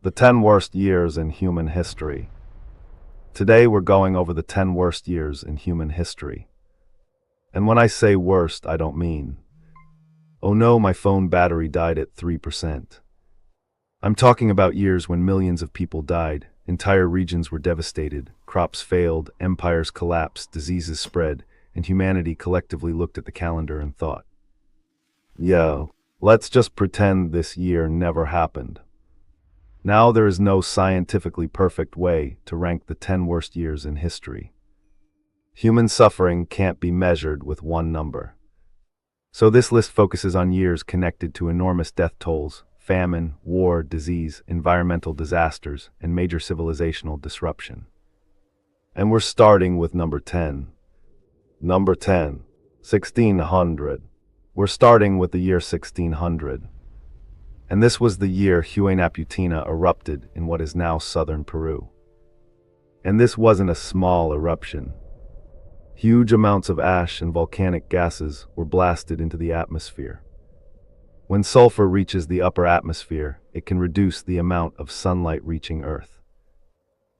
The 10 worst years in human history. Today we're going over the 10 worst years in human history. And when I say worst, I don't mean, oh no, my phone battery died at 3%. I'm talking about years when millions of people died, entire regions were devastated, crops failed, empires collapsed, diseases spread, and humanity collectively looked at the calendar and thought, yo, let's just pretend this year never happened. Now there is no scientifically perfect way to rank the 10 worst years in history. Human suffering can't be measured with one number. So this list focuses on years connected to enormous death tolls, famine, war, disease, environmental disasters, and major civilizational disruption. And we're starting with number 10. Number 10, 1600. We're starting with the year 1600. And this was the year Huaynaputina erupted in what is now southern Peru. And this wasn't a small eruption. Huge amounts of ash and volcanic gases were blasted into the atmosphere. When sulfur reaches the upper atmosphere, it can reduce the amount of sunlight reaching Earth.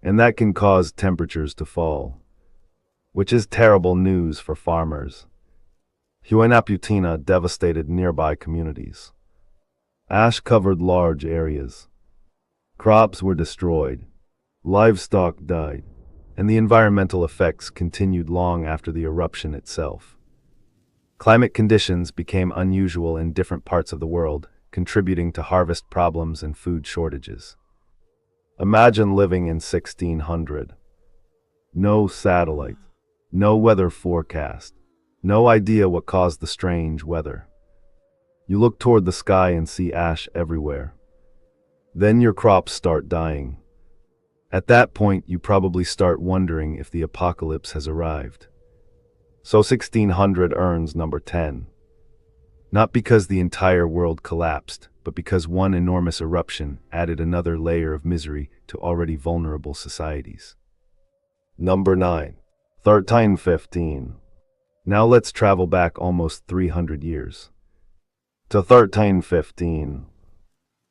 And that can cause temperatures to fall, which is terrible news for farmers. Huaynaputina devastated nearby communities. Ash covered large areas. Crops were destroyed. Livestock died. And the environmental effects continued long after the eruption itself. Climate conditions became unusual in different parts of the world, contributing to harvest problems and food shortages. Imagine living in 1600. No satellite, no weather forecast, no idea what caused the strange weather. You look toward the sky and see ash everywhere. Then your crops start dying. At that point, you probably start wondering if the apocalypse has arrived. So 1600 earns number 10. Not because the entire world collapsed, but because one enormous eruption added another layer of misery to already vulnerable societies. Number 9, 1315. Now let's travel back almost 300 years. To 1315.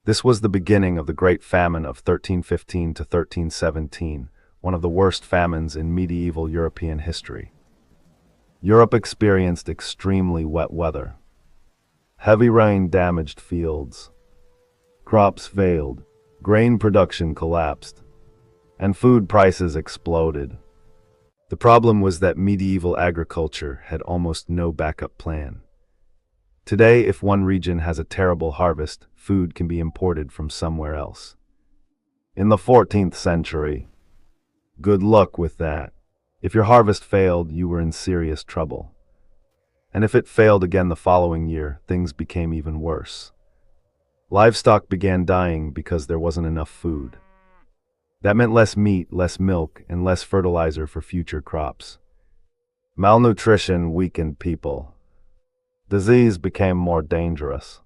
This was the beginning of the Great Famine of 1315 to 1317, one of the worst famines in medieval European history. Europe experienced extremely wet weather. Heavy rain damaged fields. Crops failed, grain production collapsed, and food prices exploded. The problem was that medieval agriculture had almost no backup plan. Today, if one region has a terrible harvest, food can be imported from somewhere else. In the 14th century, good luck with that. If your harvest failed, you were in serious trouble. And if it failed again the following year, things became even worse. Livestock began dying because there wasn't enough food. That meant less meat, less milk, and less fertilizer for future crops. Malnutrition weakened people. Disease became more dangerous.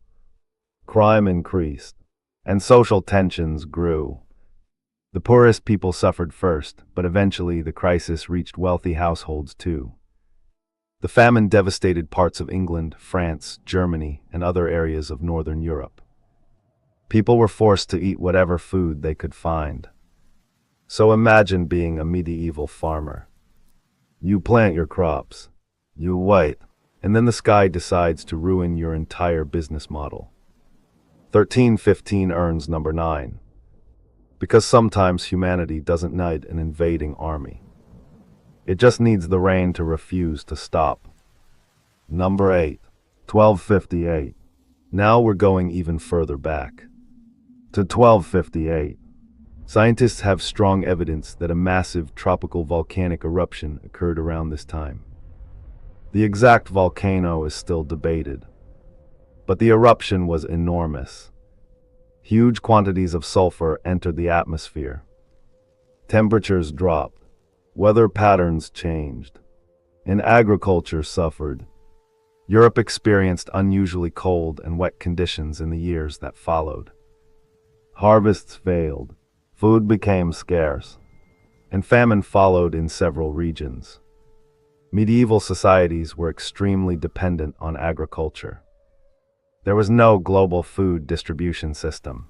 Crime increased, and social tensions grew. The poorest people suffered first, but eventually the crisis reached wealthy households too. The famine devastated parts of England, France, Germany, and other areas of Northern Europe. People were forced to eat whatever food they could find. So imagine being a medieval farmer. You plant your crops, you wait, and then the sky decides to ruin your entire business model. 1315 earns number 9. Because sometimes humanity doesn't need an invading army. It just needs the rain to refuse to stop. Number 8, 1258. Now we're going even further back. To 1258. Scientists have strong evidence that a massive tropical volcanic eruption occurred around this time. The exact volcano is still debated, but the eruption was enormous. Huge quantities of sulfur entered the atmosphere. Temperatures dropped. Weather patterns changed. And agriculture suffered. Europe experienced unusually cold and wet conditions in the years that followed. Harvests failed. Food became scarce. And famine followed in several regions. Medieval societies were extremely dependent on agriculture. There was no global food distribution system.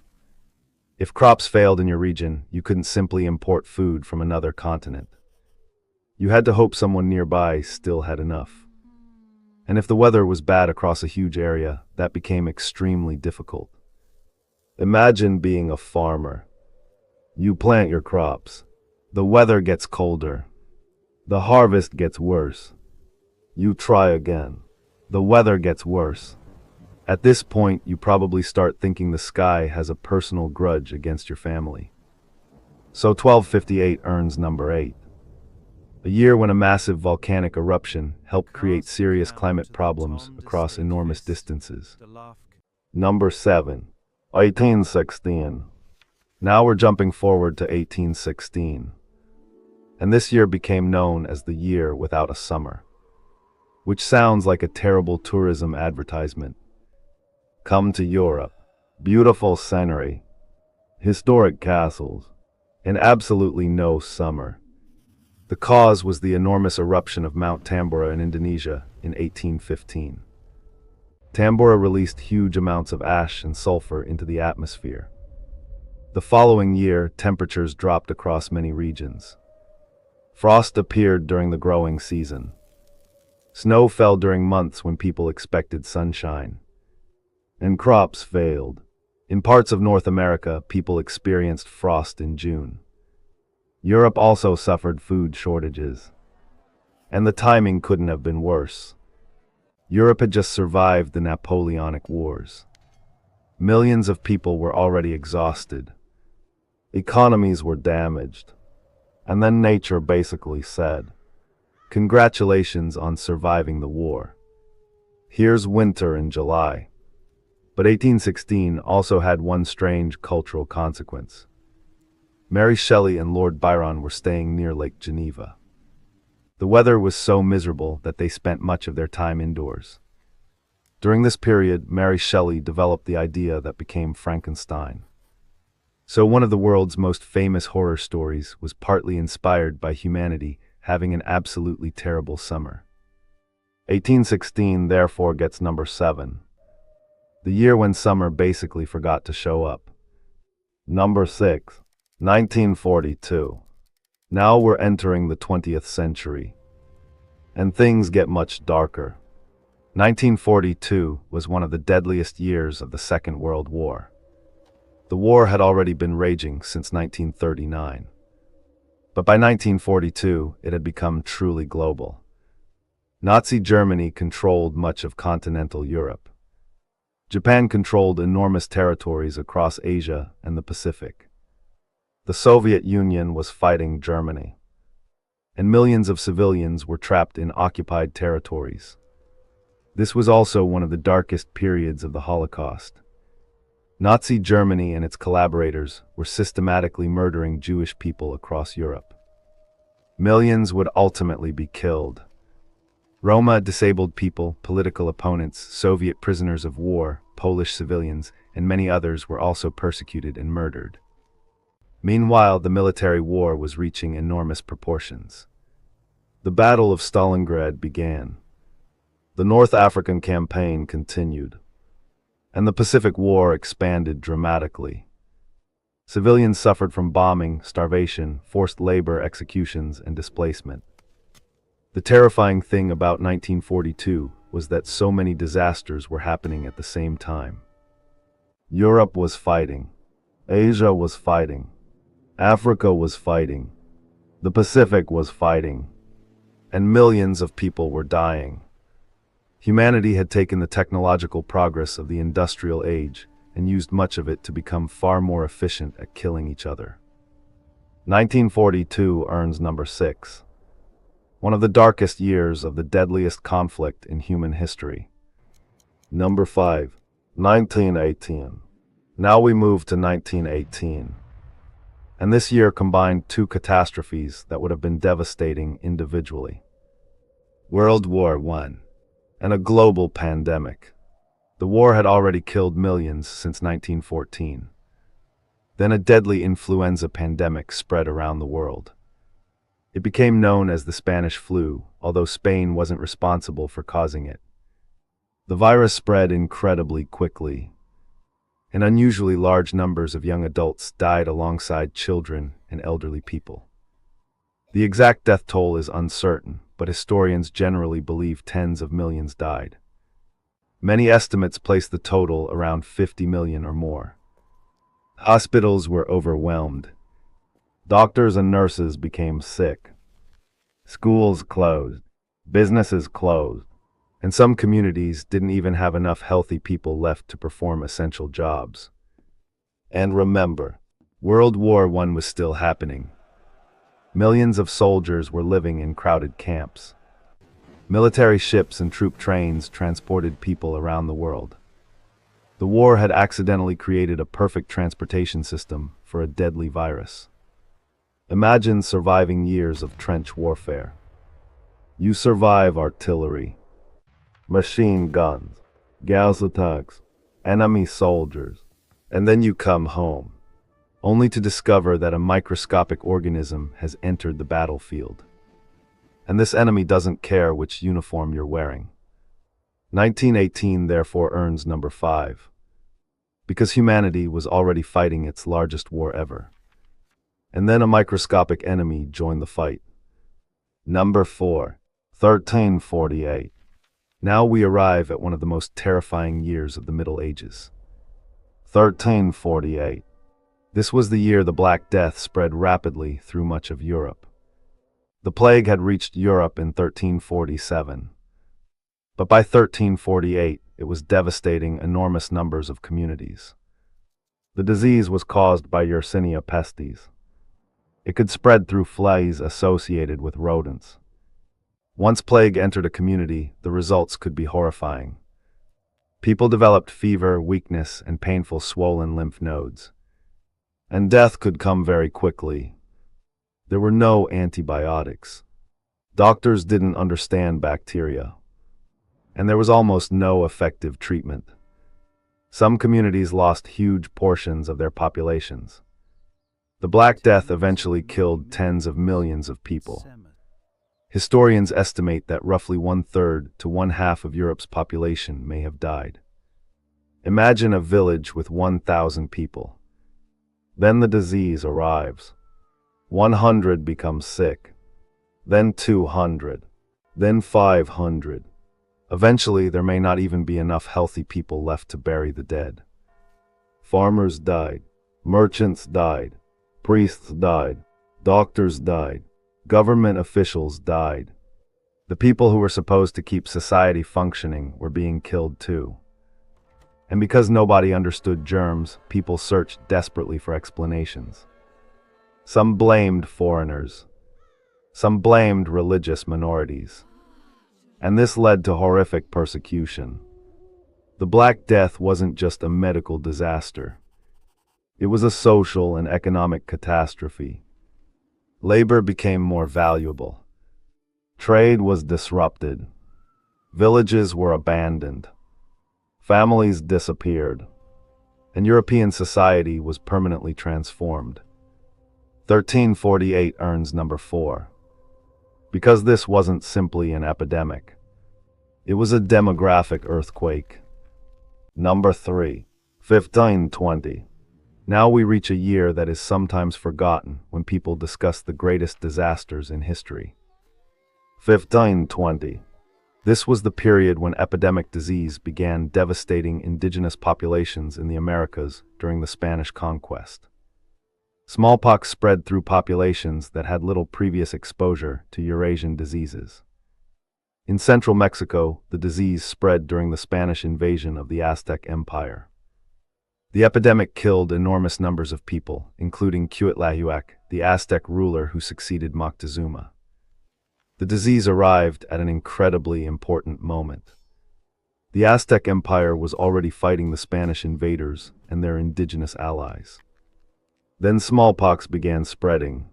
If crops failed in your region, you couldn't simply import food from another continent. You had to hope someone nearby still had enough. And if the weather was bad across a huge area, that became extremely difficult. Imagine being a farmer. You plant your crops. The weather gets colder. The harvest gets worse. You try again. The weather gets worse. At this point, you probably start thinking the sky has a personal grudge against your family. So 1258 earns number 8. A year when a massive volcanic eruption helped create serious climate problems across enormous distances. Number 7. 1816. Now we're jumping forward to 1816. And this year became known as the year without a summer, which sounds like a terrible tourism advertisement. Come to Europe. Beautiful scenery, historic castles, and absolutely no summer. The cause was the enormous eruption of Mount Tambora in Indonesia in 1815. Tambora released huge amounts of ash and sulfur into the atmosphere. The following year, temperatures dropped across many regions. Frost appeared during the growing season. Snow fell during months when people expected sunshine. And crops failed. In parts of North America, people experienced frost in June. Europe also suffered food shortages. And the timing couldn't have been worse. Europe had just survived the Napoleonic Wars. Millions of people were already exhausted. Economies were damaged. And then nature basically said, "Congratulations on surviving the war. Here's winter in July." But 1816 also had one strange cultural consequence. Mary Shelley and Lord Byron were staying near Lake Geneva. The weather was so miserable that they spent much of their time indoors. During this period, Mary Shelley developed the idea that became Frankenstein. So one of the world's most famous horror stories was partly inspired by humanity having an absolutely terrible summer. 1816 therefore gets number 7. The year when summer basically forgot to show up. Number 6. 1942. Now we're entering the 20th century. And things get much darker. 1942 was one of the deadliest years of the Second World War. The war had already been raging since 1939. But by 1942, it had become truly global. Nazi Germany controlled much of continental Europe. Japan controlled enormous territories across Asia and the Pacific. The Soviet Union was fighting Germany. And millions of civilians were trapped in occupied territories. This was also one of the darkest periods of the Holocaust. Nazi Germany and its collaborators were systematically murdering Jewish people across Europe. Millions would ultimately be killed. Roma, disabled people, political opponents, Soviet prisoners of war, Polish civilians, and many others were also persecuted and murdered. Meanwhile, the military war was reaching enormous proportions. The Battle of Stalingrad began. The North African campaign continued. And the Pacific War expanded dramatically. Civilians suffered from bombing, starvation, forced labor, executions, and displacement. The terrifying thing about 1942 was that so many disasters were happening at the same time. Europe was fighting. Asia was fighting. Africa was fighting. The Pacific was fighting. And millions of people were dying. Humanity had taken the technological progress of the industrial age and used much of it to become far more efficient at killing each other. 1942 earns number 6. One of the darkest years of the deadliest conflict in human history. Number 5. 1918. Now we move to 1918. And this year combined two catastrophes that would have been devastating individually. World War I. And a global pandemic. The war had already killed millions since 1914. Then a deadly influenza pandemic spread around the world. It became known as the Spanish flu, although Spain wasn't responsible for causing it. The virus spread incredibly quickly. and unusually large numbers of young adults died alongside children and elderly people. The exact death toll is uncertain, but historians generally believe tens of millions died. Many estimates place the total around 50 million or more. Hospitals were overwhelmed. Doctors and nurses became sick. Schools closed. Businesses closed. And some communities didn't even have enough healthy people left to perform essential jobs. And remember, World War I was still happening. Millions of soldiers were living in crowded camps. Military ships and troop trains transported people around the world. The war had accidentally created a perfect transportation system for a deadly virus. Imagine surviving years of trench warfare. You survive artillery, machine guns, gas attacks, enemy soldiers, and then you come home, only to discover that a microscopic organism has entered the battlefield. And this enemy doesn't care which uniform you're wearing. 1918 therefore earns number 5, because humanity was already fighting its largest war ever. And then a microscopic enemy joined the fight. Number 4, 1348. Now we arrive at one of the most terrifying years of the Middle Ages. 1348. This was the year the Black Death spread rapidly through much of Europe. The plague had reached Europe in 1347. But by 1348, it was devastating enormous numbers of communities. The disease was caused by Yersinia pestis. It could spread through flies associated with rodents. Once plague entered a community, the results could be horrifying. People developed fever, weakness, and painful swollen lymph nodes. And death could come very quickly. There were no antibiotics. Doctors didn't understand bacteria. And there was almost no effective treatment. Some communities lost huge portions of their populations. The Black Death eventually killed tens of millions of people. Historians estimate that roughly 1/3 to 1/2 of Europe's population may have died. Imagine a village with 1,000 people. Then the disease arrives. 100 become sick. Then 200. Then 500. Eventually, there may not even be enough healthy people left to bury the dead. Farmers died. Merchants died. Priests died. Doctors died. Government officials died. The people who were supposed to keep society functioning were being killed too. And because nobody understood germs, people searched desperately for explanations. Some blamed foreigners. Some blamed religious minorities. And this led to horrific persecution. The Black Death wasn't just a medical disaster. It was a social and economic catastrophe. Labor became more valuable. Trade was disrupted. Villages were abandoned. Families disappeared. And European society was permanently transformed. 1348 earns number 4. Because this wasn't simply an epidemic. It was a demographic earthquake. Number 3, 1520. Now we reach a year that is sometimes forgotten when people discuss the greatest disasters in history. 1520. This was the period when epidemic disease began devastating indigenous populations in the Americas during the Spanish conquest. Smallpox spread through populations that had little previous exposure to Eurasian diseases. In central Mexico, the disease spread during the Spanish invasion of the Aztec Empire. The epidemic killed enormous numbers of people, including Cuitlahuac, the Aztec ruler who succeeded Moctezuma. The disease arrived at an incredibly important moment. The Aztec Empire was already fighting the Spanish invaders and their indigenous allies. Then smallpox began spreading.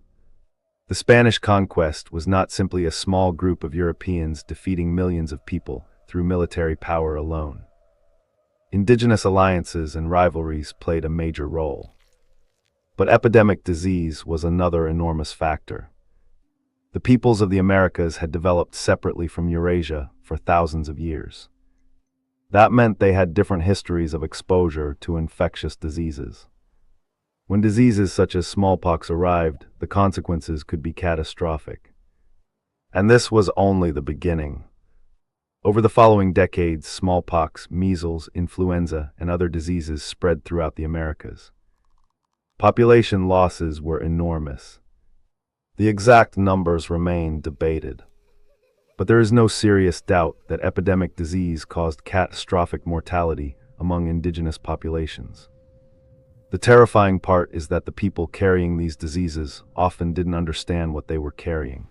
The Spanish conquest was not simply a small group of Europeans defeating millions of people through military power alone. Indigenous alliances and rivalries played a major role. But epidemic disease was another enormous factor. The peoples of the Americas had developed separately from Eurasia for thousands of years. That meant they had different histories of exposure to infectious diseases. When diseases such as smallpox arrived, the consequences could be catastrophic. And this was only the beginning. Over the following decades, smallpox, measles, influenza, and other diseases spread throughout the Americas. Population losses were enormous. The exact numbers remain debated. But there is no serious doubt that epidemic disease caused catastrophic mortality among indigenous populations. The terrifying part is that the people carrying these diseases often didn't understand what they were carrying.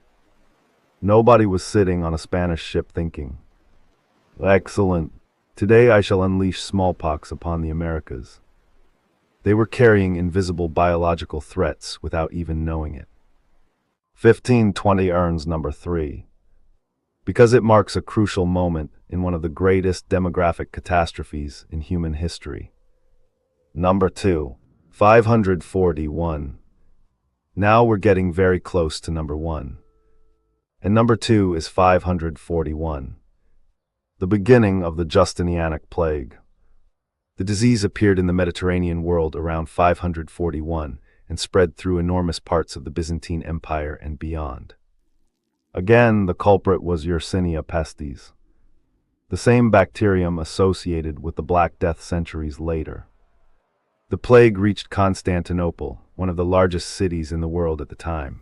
Nobody was sitting on a Spanish ship thinking, "Excellent. Today I shall unleash smallpox upon the Americas." They were carrying invisible biological threats without even knowing it. 1520 earns number 3. Because it marks a crucial moment in one of the greatest demographic catastrophes in human history. Number 2, 541. Now we're getting very close to number 1. And number 2 is 541. The beginning of the Justinianic plague. The disease appeared in the Mediterranean world around 541 and spread through enormous parts of the Byzantine Empire and beyond. Again, the culprit was Yersinia pestis, the same bacterium associated with the Black Death centuries later. The plague reached Constantinople, one of the largest cities in the world at the time.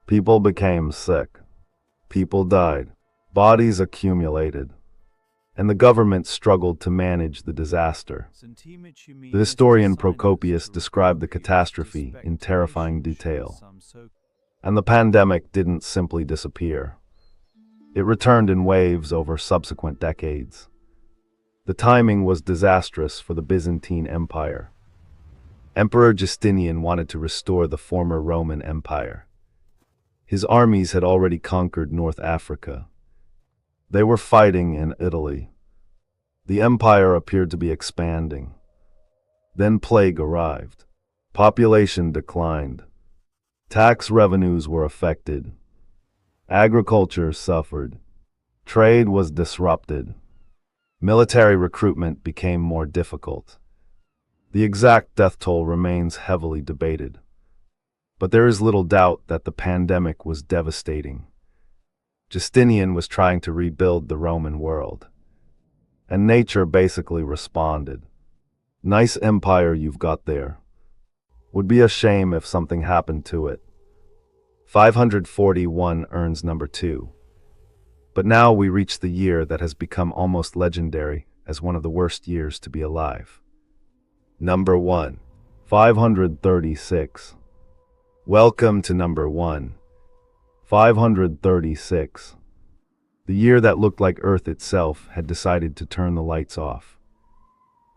People became sick. People died. Bodies accumulated. And the government struggled to manage the disaster. The historian Procopius described the catastrophe in terrifying detail. And the pandemic didn't simply disappear. It returned in waves over subsequent decades. The timing was disastrous for the Byzantine Empire. Emperor Justinian wanted to restore the former Roman Empire. His armies had already conquered North Africa. They were fighting in Italy. The empire appeared to be expanding. Then plague arrived. Population declined. Tax revenues were affected. Agriculture suffered. Trade was disrupted. Military recruitment became more difficult. The exact death toll remains heavily debated. But there is little doubt that the pandemic was devastating. Justinian was trying to rebuild the Roman world. And nature basically responded. Nice empire you've got there. Would be a shame if something happened to it. 541 earns number 2. But now we reach the year that has become almost legendary as one of the worst years to be alive. Number 1, 536. Welcome to number 1, 536. The year that looked like Earth itself had decided to turn the lights off.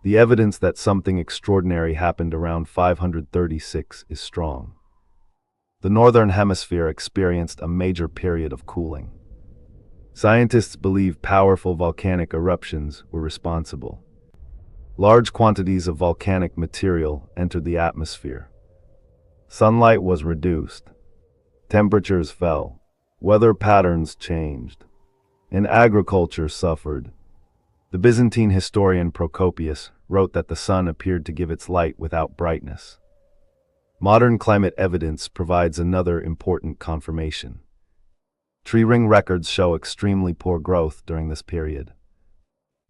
The evidence that something extraordinary happened around 536 is strong. The Northern Hemisphere experienced a major period of cooling. Scientists believe powerful volcanic eruptions were responsible. Large quantities of volcanic material entered the atmosphere. Sunlight was reduced. Temperatures fell. Weather patterns changed. And agriculture suffered. The Byzantine historian Procopius wrote that the sun appeared to give its light without brightness. Modern climate evidence provides another important confirmation. Tree ring records show extremely poor growth during this period.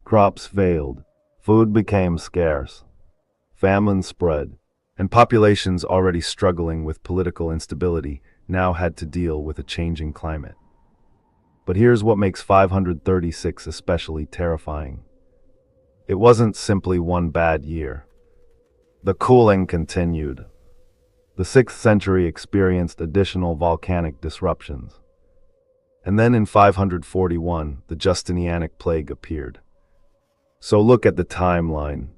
Crops failed, food became scarce, famine spread, and populations already struggling with political instability now had to deal with a changing climate. But here's what makes 536 especially terrifying. It wasn't simply one bad year. The cooling continued. The 6th century experienced additional volcanic disruptions. And then in 541, the Justinianic plague appeared. So look at the timeline.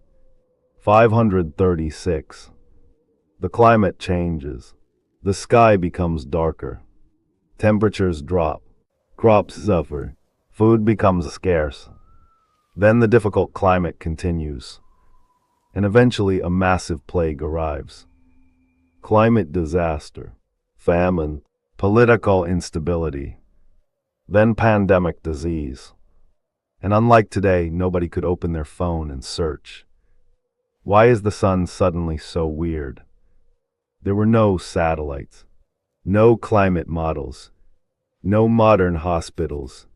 536. The climate changes. The sky becomes darker. Temperatures drop. Crops suffer. Food becomes scarce. Then the difficult climate continues. And eventually a massive plague arrives. Climate disaster, famine, political instability, then pandemic disease. And unlike today, nobody could open their phone and search. Why is the sun suddenly so weird? There were no satellites, no climate models, no modern hospitals,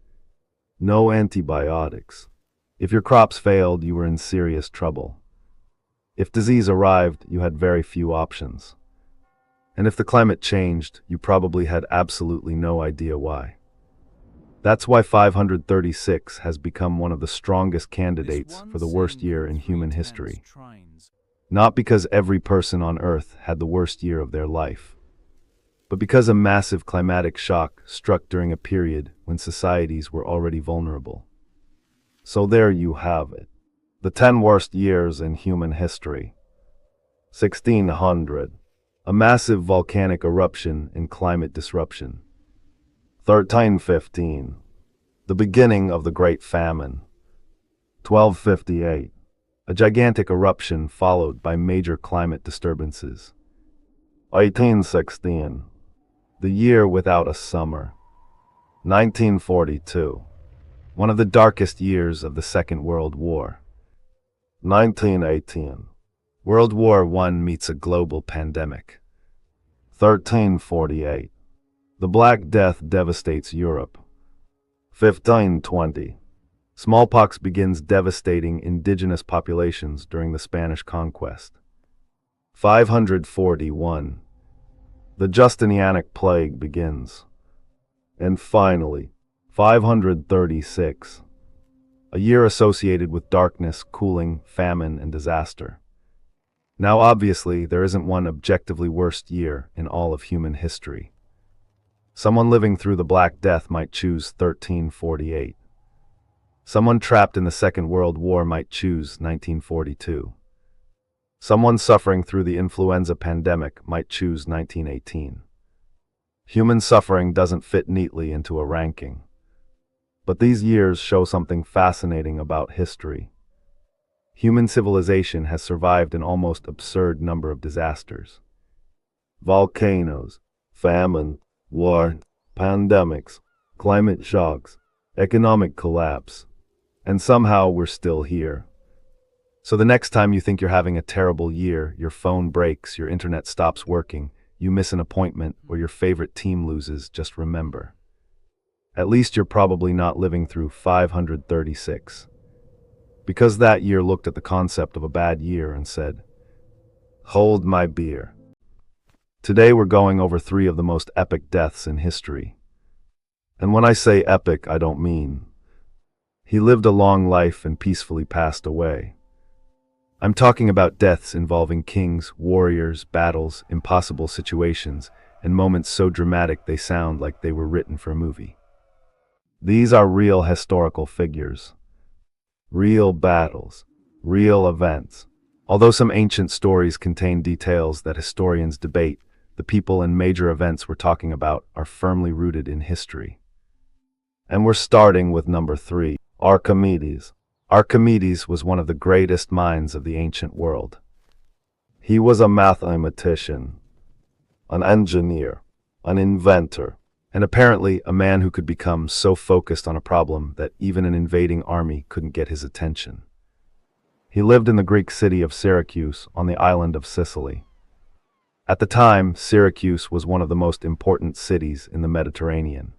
no antibiotics. If your crops failed, you were in serious trouble. If disease arrived, you had very few options. And if the climate changed, you probably had absolutely no idea why. That's why 536 has become one of the strongest candidates for the worst year in human history. Not because every person on Earth had the worst year of their life, but because a massive climatic shock struck during a period when societies were already vulnerable. So there you have it. The 10 worst years in human history. 1600. A massive volcanic eruption and climate disruption. 1315. The beginning of the Great Famine. 1258. A gigantic eruption followed by major climate disturbances. 1816. The year without a summer. 1942. One of the darkest years of the Second World War. 1918. World War I meets a global pandemic. 1348. The Black Death devastates Europe. 1520. Smallpox begins devastating indigenous populations during the Spanish conquest. 541. The Justinianic plague begins. And finally, 536. A year associated with darkness, cooling, famine, and disaster. Now obviously, there isn't one objectively worst year in all of human history. Someone living through the Black Death might choose 1348. Someone trapped in the Second World War might choose 1942. Someone suffering through the influenza pandemic might choose 1918. Human suffering doesn't fit neatly into a ranking. But these years show something fascinating about history. Human civilization has survived an almost absurd number of disasters. Volcanoes, famine, war, pandemics, climate shocks, economic collapse. And somehow we're still here. So the next time you think you're having a terrible year, your phone breaks, your internet stops working, you miss an appointment, or your favorite team loses, just remember. At least you're probably not living through 536. Because that year looked at the concept of a bad year and said, "Hold my beer." Today we're going over 3 of the most epic deaths in history. And when I say epic, I don't mean he lived a long life and peacefully passed away. I'm talking about deaths involving kings, warriors, battles, impossible situations, and moments so dramatic they sound like they were written for a movie. These are real historical figures. Real battles. Real events. Although some ancient stories contain details that historians debate, the people and major events we're talking about are firmly rooted in history. And we're starting with number 3, Archimedes. Archimedes was one of the greatest minds of the ancient world. He was a mathematician, an engineer, an inventor, and apparently a man who could become so focused on a problem that even an invading army couldn't get his attention. He lived in the Greek city of Syracuse on the island of Sicily. At the time, Syracuse was one of the most important cities in the Mediterranean.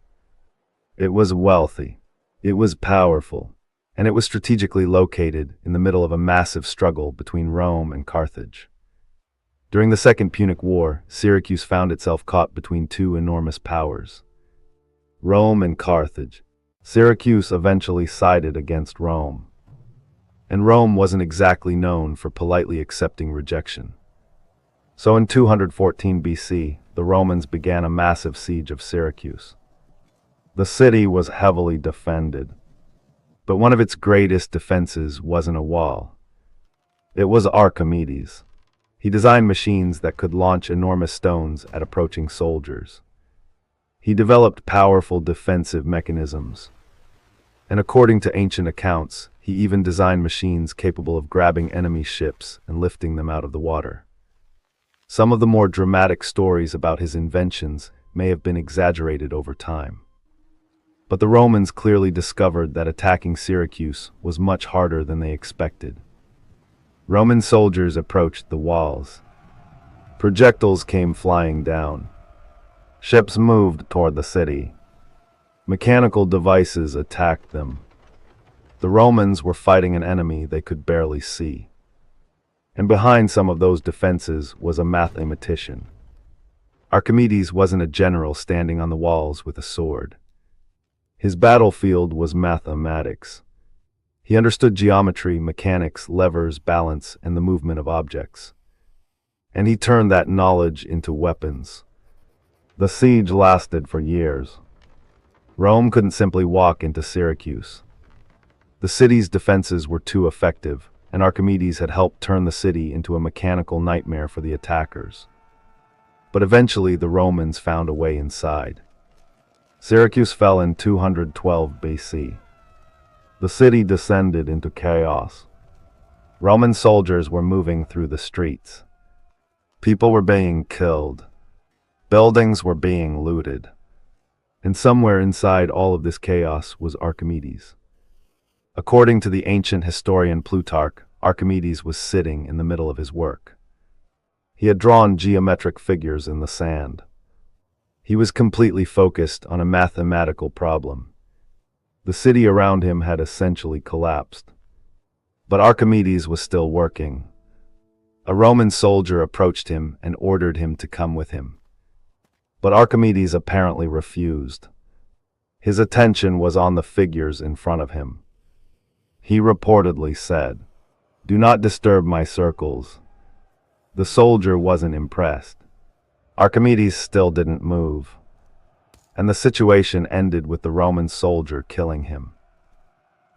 It was wealthy, it was powerful, and it was strategically located in the middle of a massive struggle between Rome and Carthage. During the Second Punic War, Syracuse found itself caught between 2 enormous powers, Rome and Carthage. Syracuse eventually sided against Rome. And Rome wasn't exactly known for politely accepting rejection. So in 214 BC, the Romans began a massive siege of Syracuse. The city was heavily defended, but one of its greatest defenses wasn't a wall. It was Archimedes. He designed machines that could launch enormous stones at approaching soldiers. He developed powerful defensive mechanisms. And according to ancient accounts, he even designed machines capable of grabbing enemy ships and lifting them out of the water. Some of the more dramatic stories about his inventions may have been exaggerated over time. But the Romans clearly discovered that attacking Syracuse was much harder than they expected. Roman soldiers approached the walls. Projectiles came flying down. Ships moved toward the city. Mechanical devices attacked them. The Romans were fighting an enemy they could barely see. And behind some of those defenses was a mathematician. Archimedes wasn't a general standing on the walls with a sword. His battlefield was mathematics. He understood geometry, mechanics, levers, balance, and the movement of objects. And he turned that knowledge into weapons. The siege lasted for years. Rome couldn't simply walk into Syracuse. The city's defenses were too effective, and Archimedes had helped turn the city into a mechanical nightmare for the attackers. But eventually the Romans found a way inside. Syracuse fell in 212 BC. The city descended into chaos. Roman soldiers were moving through the streets. People were being killed. Buildings were being looted. And somewhere inside all of this chaos was Archimedes. According to the ancient historian Plutarch, Archimedes was sitting in the middle of his work. He had drawn geometric figures in the sand. He was completely focused on a mathematical problem. The city around him had essentially collapsed. But Archimedes was still working. A Roman soldier approached him and ordered him to come with him. But Archimedes apparently refused. His attention was on the figures in front of him. He reportedly said, "Do not disturb my circles." The soldier wasn't impressed. Archimedes still didn't move. And the situation ended with the Roman soldier killing him.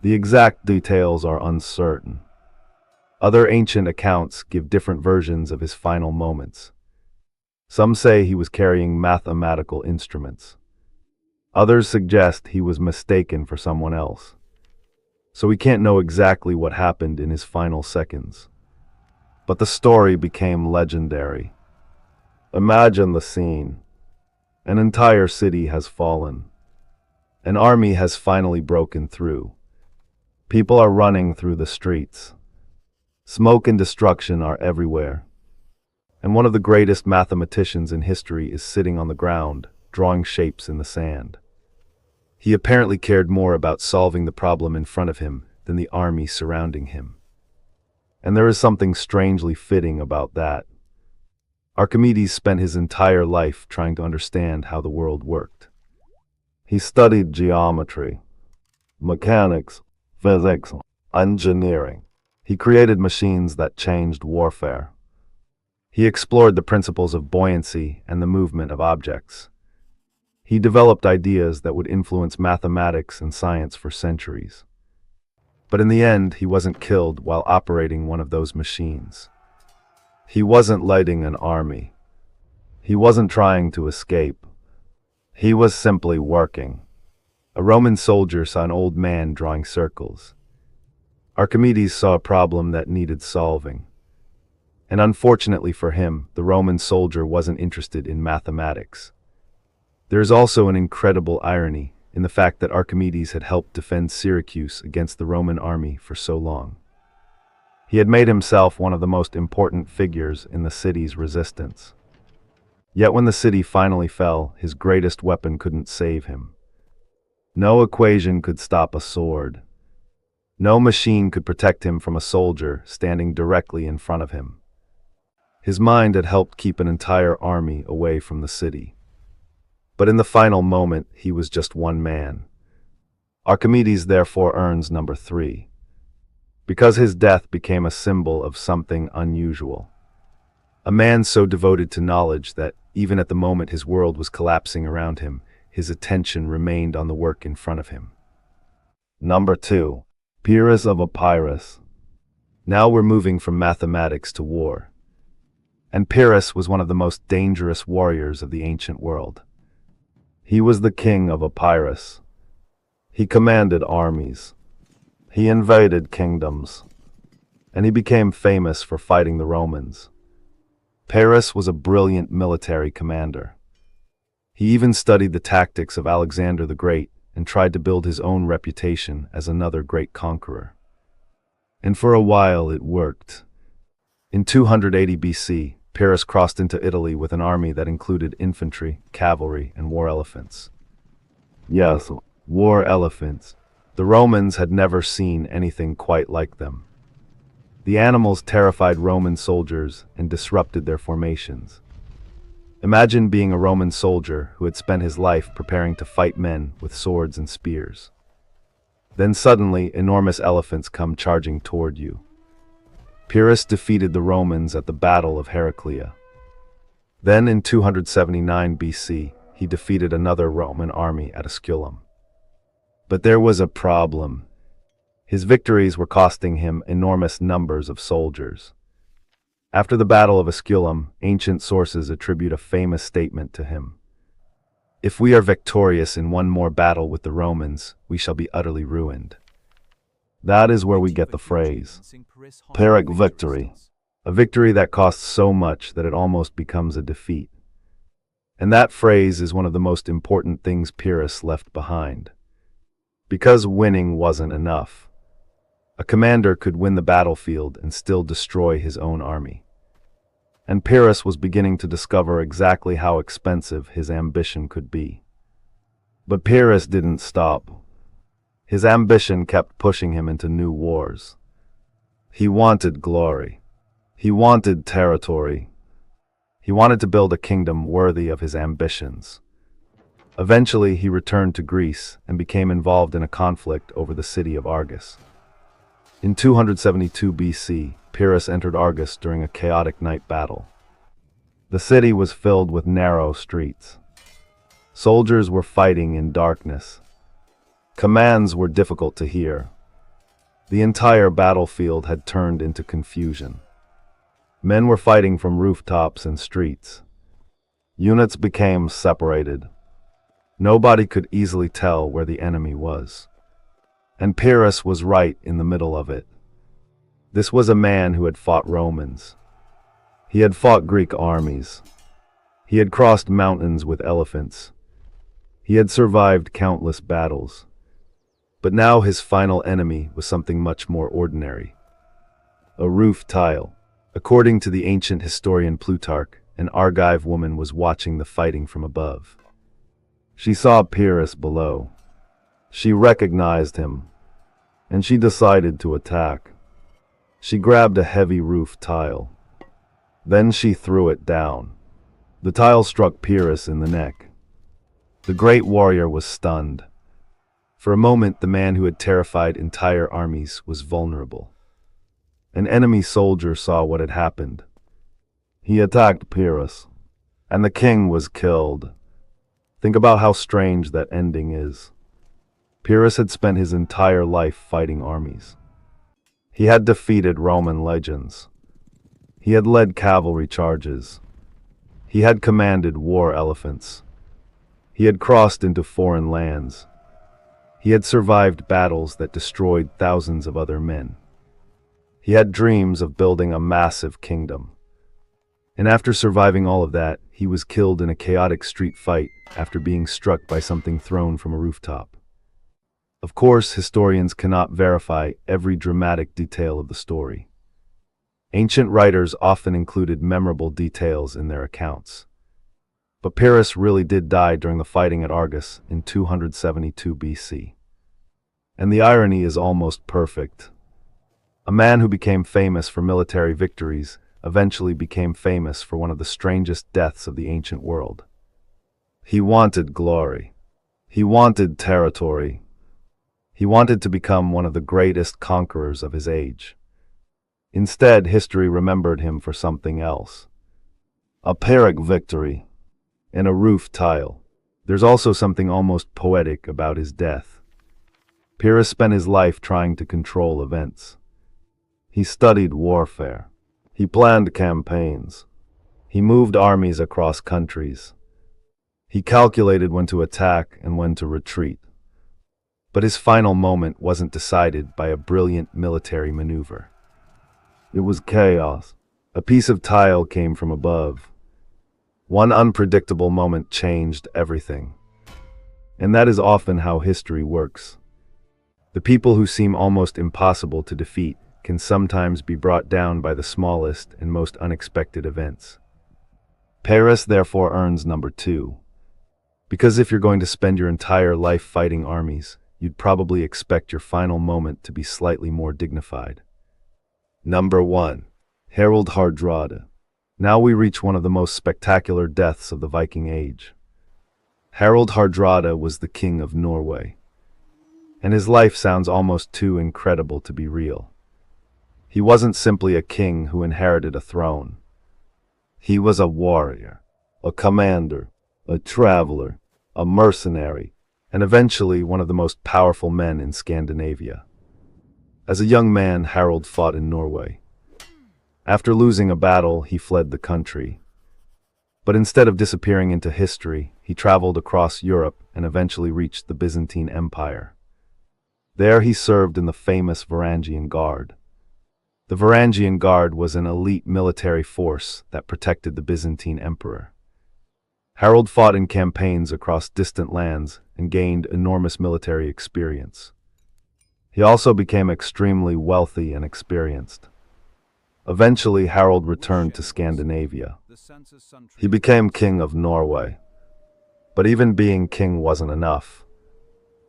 The exact details are uncertain. Other ancient accounts give different versions of his final moments. Some say he was carrying mathematical instruments. Others suggest he was mistaken for someone else. So we can't know exactly what happened in his final seconds. But the story became legendary. Imagine the scene. An entire city has fallen. An army has finally broken through. People are running through the streets. Smoke and destruction are everywhere. And one of the greatest mathematicians in history is sitting on the ground, drawing shapes in the sand. He apparently cared more about solving the problem in front of him than the army surrounding him. And there is something strangely fitting about that. Archimedes spent his entire life trying to understand how the world worked. He studied geometry, mechanics, physics, engineering. He created machines that changed warfare. He explored the principles of buoyancy and the movement of objects. He developed ideas that would influence mathematics and science for centuries. But in the end, he wasn't killed while operating one of those machines. He wasn't leading an army. He wasn't trying to escape. He was simply working. A Roman soldier saw an old man drawing circles. Archimedes saw a problem that needed solving. And unfortunately for him, the Roman soldier wasn't interested in mathematics. There is also an incredible irony in the fact that Archimedes had helped defend Syracuse against the Roman army for so long. He had made himself one of the most important figures in the city's resistance. Yet when the city finally fell, his greatest weapon couldn't save him. No equation could stop a sword. No machine could protect him from a soldier standing directly in front of him. His mind had helped keep an entire army away from the city. But in the final moment, he was just one man. Archimedes therefore earns number 3. Because his death became a symbol of something unusual. A man so devoted to knowledge that, even at the moment his world was collapsing around him, his attention remained on the work in front of him. Number 2. Pyrrhus of Epirus. Now we're moving from mathematics to war. And Pyrrhus was one of the most dangerous warriors of the ancient world. He was the king of Epirus. He commanded armies. He invaded kingdoms. And he became famous for fighting the Romans. Pyrrhus was a brilliant military commander. He even studied the tactics of Alexander the Great and tried to build his own reputation as another great conqueror. And for a while it worked. In 280 BC, Pyrrhus crossed into Italy with an army that included infantry, cavalry, and war elephants. Yes, war elephants. The Romans had never seen anything quite like them. The animals terrified Roman soldiers and disrupted their formations. Imagine being a Roman soldier who had spent his life preparing to fight men with swords and spears. Then suddenly, enormous elephants come charging toward you. Pyrrhus defeated the Romans at the Battle of Heraclea. Then in 279 BC, he defeated another Roman army at Asculum. But there was a problem. His victories were costing him enormous numbers of soldiers. After the Battle of Asculum, ancient sources attribute a famous statement to him. "If we are victorious in one more battle with the Romans, we shall be utterly ruined." That is where we get the phrase, Pyrrhic victory, a victory that costs so much that it almost becomes a defeat. And that phrase is one of the most important things Pyrrhus left behind. Because winning wasn't enough. A commander could win the battlefield and still destroy his own army. And Pyrrhus was beginning to discover exactly how expensive his ambition could be. But Pyrrhus didn't stop. His ambition kept pushing him into new wars. He wanted glory. He wanted territory. He wanted to build a kingdom worthy of his ambitions. Eventually, he returned to Greece and became involved in a conflict over the city of Argos. In 272 BC, Pyrrhus entered Argos during a chaotic night battle. The city was filled with narrow streets. Soldiers were fighting in darkness. Commands were difficult to hear. The entire battlefield had turned into confusion. Men were fighting from rooftops and streets. Units became separated. Nobody could easily tell where the enemy was. And Pyrrhus was right in the middle of it. This was a man who had fought Romans. He had fought Greek armies. He had crossed mountains with elephants. He had survived countless battles. But now his final enemy was something much more ordinary. A roof tile. According to the ancient historian Plutarch, an Argive woman was watching the fighting from above. She saw Pyrrhus below. She recognized him, and she decided to attack. She grabbed a heavy roof tile. Then she threw it down. The tile struck Pyrrhus in the neck. The great warrior was stunned. For a moment, the man who had terrified entire armies was vulnerable. An enemy soldier saw what had happened. He attacked Pyrrhus, and the king was killed. Think about how strange that ending is. Pyrrhus had spent his entire life fighting armies. He had defeated Roman legions. He had led cavalry charges. He had commanded war elephants. He had crossed into foreign lands. He had survived battles that destroyed thousands of other men. He had dreams of building a massive kingdom. And after surviving all of that, he was killed in a chaotic street fight after being struck by something thrown from a rooftop. Of course, historians cannot verify every dramatic detail of the story. Ancient writers often included memorable details in their accounts. But Pyrrhus really did die during the fighting at Argos in 272 BC. And the irony is almost perfect. A man who became famous for military victories eventually became famous for one of the strangest deaths of the ancient world. He wanted glory. He wanted territory. He wanted to become one of the greatest conquerors of his age. Instead, history remembered him for something else. A Pyrrhic victory. And a roof tile. There's also something almost poetic about his death. Pyrrhus spent his life trying to control events. He studied warfare. He planned campaigns. He moved armies across countries. He calculated when to attack and when to retreat. But his final moment wasn't decided by a brilliant military maneuver. It was chaos. A piece of tile came from above. One unpredictable moment changed everything. And that is often how history works. The people who seem almost impossible to defeat can sometimes be brought down by the smallest and most unexpected events. Paris therefore earns number 2. Because if you're going to spend your entire life fighting armies, you'd probably expect your final moment to be slightly more dignified. Number 1. Harald Hardrada. Now we reach one of the most spectacular deaths of the Viking Age. Harald Hardrada was the king of Norway. And his life sounds almost too incredible to be real. He wasn't simply a king who inherited a throne. He was a warrior, a commander, a traveler, a mercenary, and eventually one of the most powerful men in Scandinavia. As a young man, Harald fought in Norway. After losing a battle, he fled the country. But instead of disappearing into history, he traveled across Europe and eventually reached the Byzantine Empire. There he served in the famous Varangian Guard. The Varangian Guard was an elite military force that protected the Byzantine emperor. Harald fought in campaigns across distant lands and gained enormous military experience. He also became extremely wealthy and experienced. Eventually, Harald returned to Scandinavia. He became king of Norway. But even being king wasn't enough.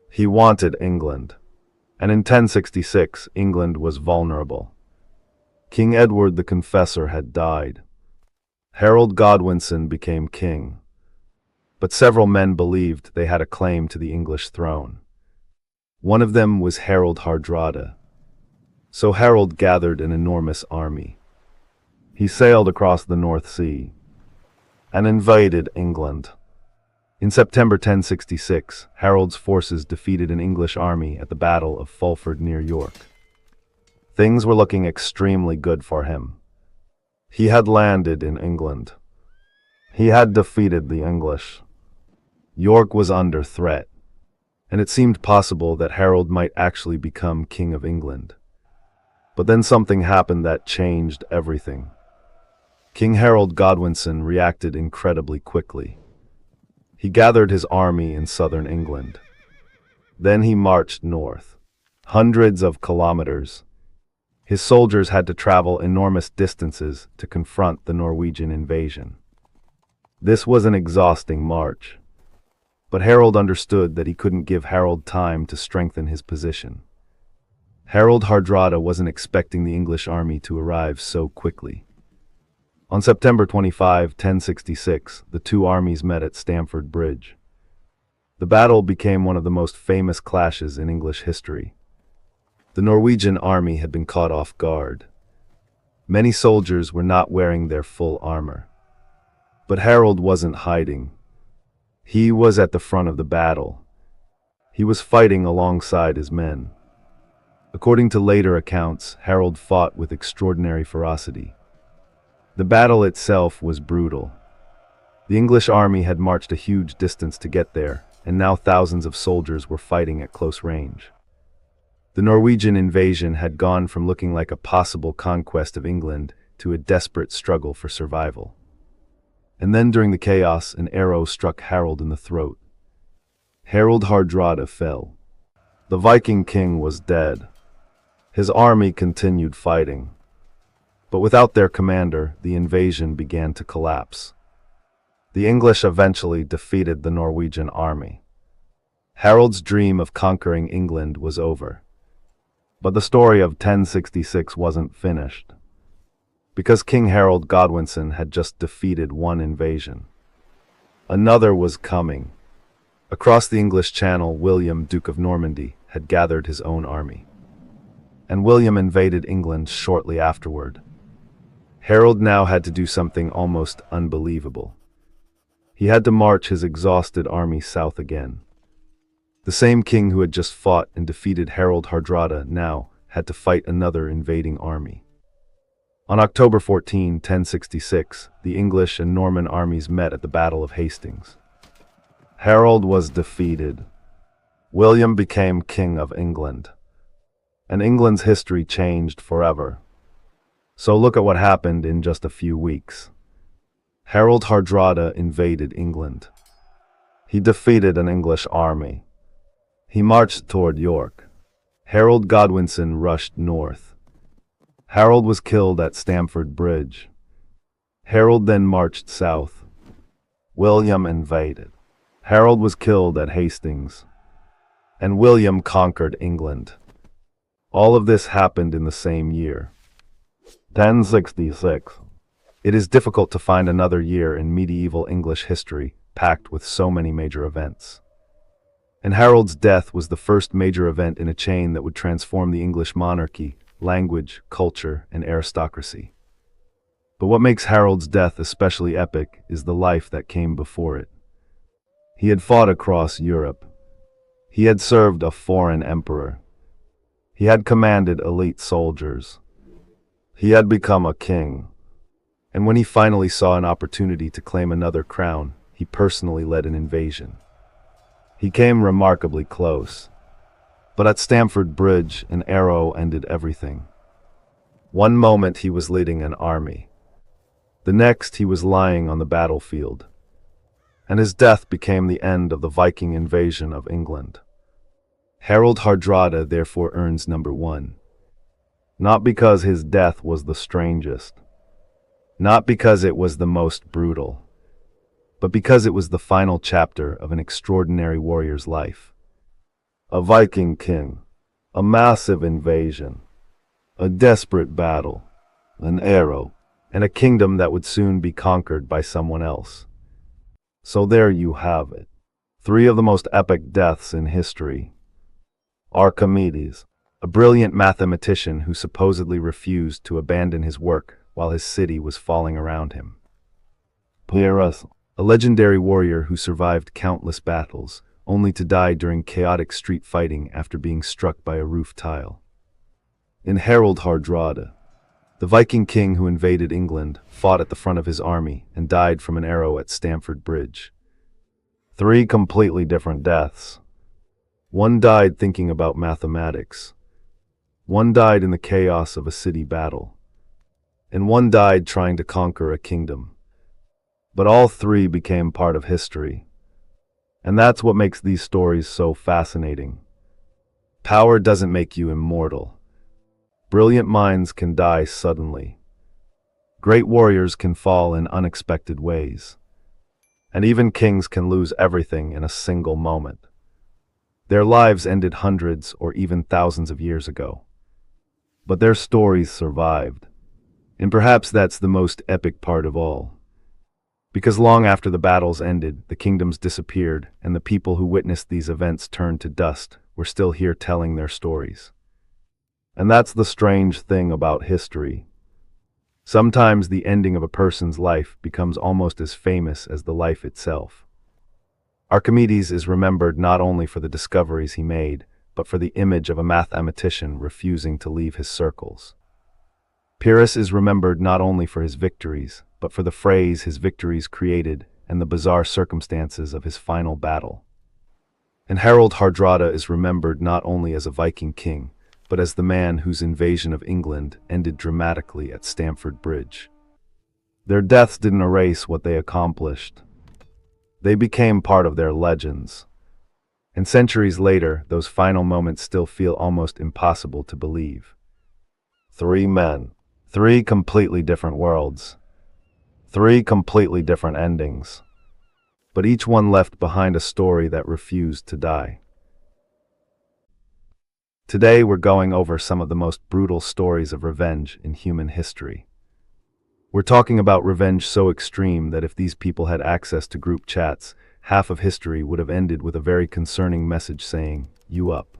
He wanted England. And in 1066, England was vulnerable. King Edward the Confessor had died. Harold Godwinson became king. But several men believed they had a claim to the English throne. One of them was Harald Hardrada. So Harold gathered an enormous army. He sailed across the North Sea and invaded England. In September 1066, Harold's forces defeated an English army at the Battle of Fulford near York. Things were looking extremely good for him. He had landed in England. He had defeated the English. York was under threat, and it seemed possible that Harold might actually become King of England. But then something happened that changed everything. King Harold Godwinson reacted incredibly quickly. He gathered his army in southern England. Then he marched north, hundreds of kilometers. His soldiers had to travel enormous distances to confront the Norwegian invasion. This was an exhausting march. But Harold understood that he couldn't give Harold time to strengthen his position. Harald Hardrada wasn't expecting the English army to arrive so quickly. On September 25, 1066, the two armies met at Stamford Bridge. The battle became one of the most famous clashes in English history. The Norwegian army had been caught off guard. Many soldiers were not wearing their full armor. But Harold wasn't hiding. He was at the front of the battle. He was fighting alongside his men. According to later accounts, Harold fought with extraordinary ferocity. The battle itself was brutal. The English army had marched a huge distance to get there, and now thousands of soldiers were fighting at close range. The Norwegian invasion had gone from looking like a possible conquest of England to a desperate struggle for survival. And then during the chaos, an arrow struck Harold in the throat. Harald Hardrada fell. The Viking king was dead. His army continued fighting. But without their commander, the invasion began to collapse. The English eventually defeated the Norwegian army. Harold's dream of conquering England was over. But the story of 1066 wasn't finished. Because King Harold Godwinson had just defeated one invasion. Another was coming. Across the English Channel, William, Duke of Normandy, had gathered his own army. And William invaded England shortly afterward. Harold now had to do something almost unbelievable. He had to march his exhausted army south again. The same king who had just fought and defeated Harald Hardrada now had to fight another invading army. On October 14, 1066, the English and Norman armies met at the Battle of Hastings. Harold was defeated. William became King of England. And England's history changed forever. So look at what happened in just a few weeks. Harald Hardrada invaded England. He defeated an English army. He marched toward York. Harold Godwinson rushed north. Harold was killed at Stamford Bridge. Harold then marched south. William invaded. Harold was killed at Hastings. And William conquered England. All of this happened in the same year. 1066. It is difficult to find another year in medieval English history packed with so many major events. And Harold's death was the first major event in a chain that would transform the English monarchy, language, culture, and aristocracy. But what makes Harold's death especially epic is the life that came before it. He had fought across Europe. He had served a foreign emperor. He had commanded elite soldiers. He had become a king. And when he finally saw an opportunity to claim another crown, he personally led an invasion. He came remarkably close. But at Stamford Bridge, an arrow ended everything. One moment he was leading an army. The next he was lying on the battlefield. And his death became the end of the Viking invasion of England. Harold Hardrada therefore earns number 1. Not because his death was the strangest. Not because it was the most brutal. But because it was the final chapter of an extraordinary warrior's life. A Viking king. A massive invasion. A desperate battle. An arrow. And a kingdom that would soon be conquered by someone else. So there you have it. 3 of the most epic deaths in history. Archimedes, a brilliant mathematician who supposedly refused to abandon his work while his city was falling around him. Pyrrhus, a legendary warrior who survived countless battles, only to die during chaotic street fighting after being struck by a roof tile. And Harold Hardrada, the Viking king who invaded England, fought at the front of his army and died from an arrow at Stamford Bridge. 3 completely different deaths. One died thinking about mathematics. One died in the chaos of a city battle. And one died trying to conquer a kingdom. But all 3 became part of history. And that's what makes these stories so fascinating. Power doesn't make you immortal. Brilliant minds can die suddenly. Great warriors can fall in unexpected ways. And even kings can lose everything in a single moment. Their lives ended hundreds or even thousands of years ago. But their stories survived. And perhaps that's the most epic part of all. Because long after the battles ended, the kingdoms disappeared, and the people who witnessed these events turned to dust, were still here telling their stories. And that's the strange thing about history. Sometimes the ending of a person's life becomes almost as famous as the life itself. Archimedes is remembered not only for the discoveries he made, but for the image of a mathematician refusing to leave his circles. Pyrrhus is remembered not only for his victories, but for the phrase his victories created and the bizarre circumstances of his final battle. And Harold Hardrada is remembered not only as a Viking king, but as the man whose invasion of England ended dramatically at Stamford Bridge. Their deaths didn't erase what they accomplished. They became part of their legends. And centuries later, those final moments still feel almost impossible to believe. 3 men. 3 completely different worlds. 3 completely different endings. But each one left behind a story that refused to die. Today we're going over some of the most brutal stories of revenge in human history. We're talking about revenge so extreme that if these people had access to group chats, half of history would have ended with a very concerning message saying, "You up."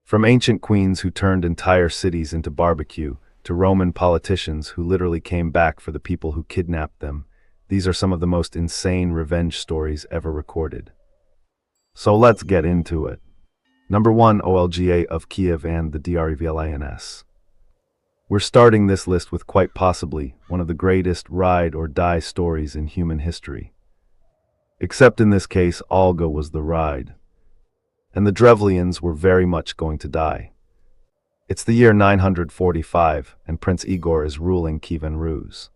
From ancient queens who turned entire cities into barbecue, to Roman politicians who literally came back for the people who kidnapped them, these are some of the most insane revenge stories ever recorded. So let's get into it. Number 1, Olga of Kiev and the Drevlins. We're starting this list with quite possibly one of the greatest ride or die stories in human history. Except in this case, Olga was the ride. And the Drevlians were very much going to die. It's the year 945, and Prince Igor is ruling Kievan Rus.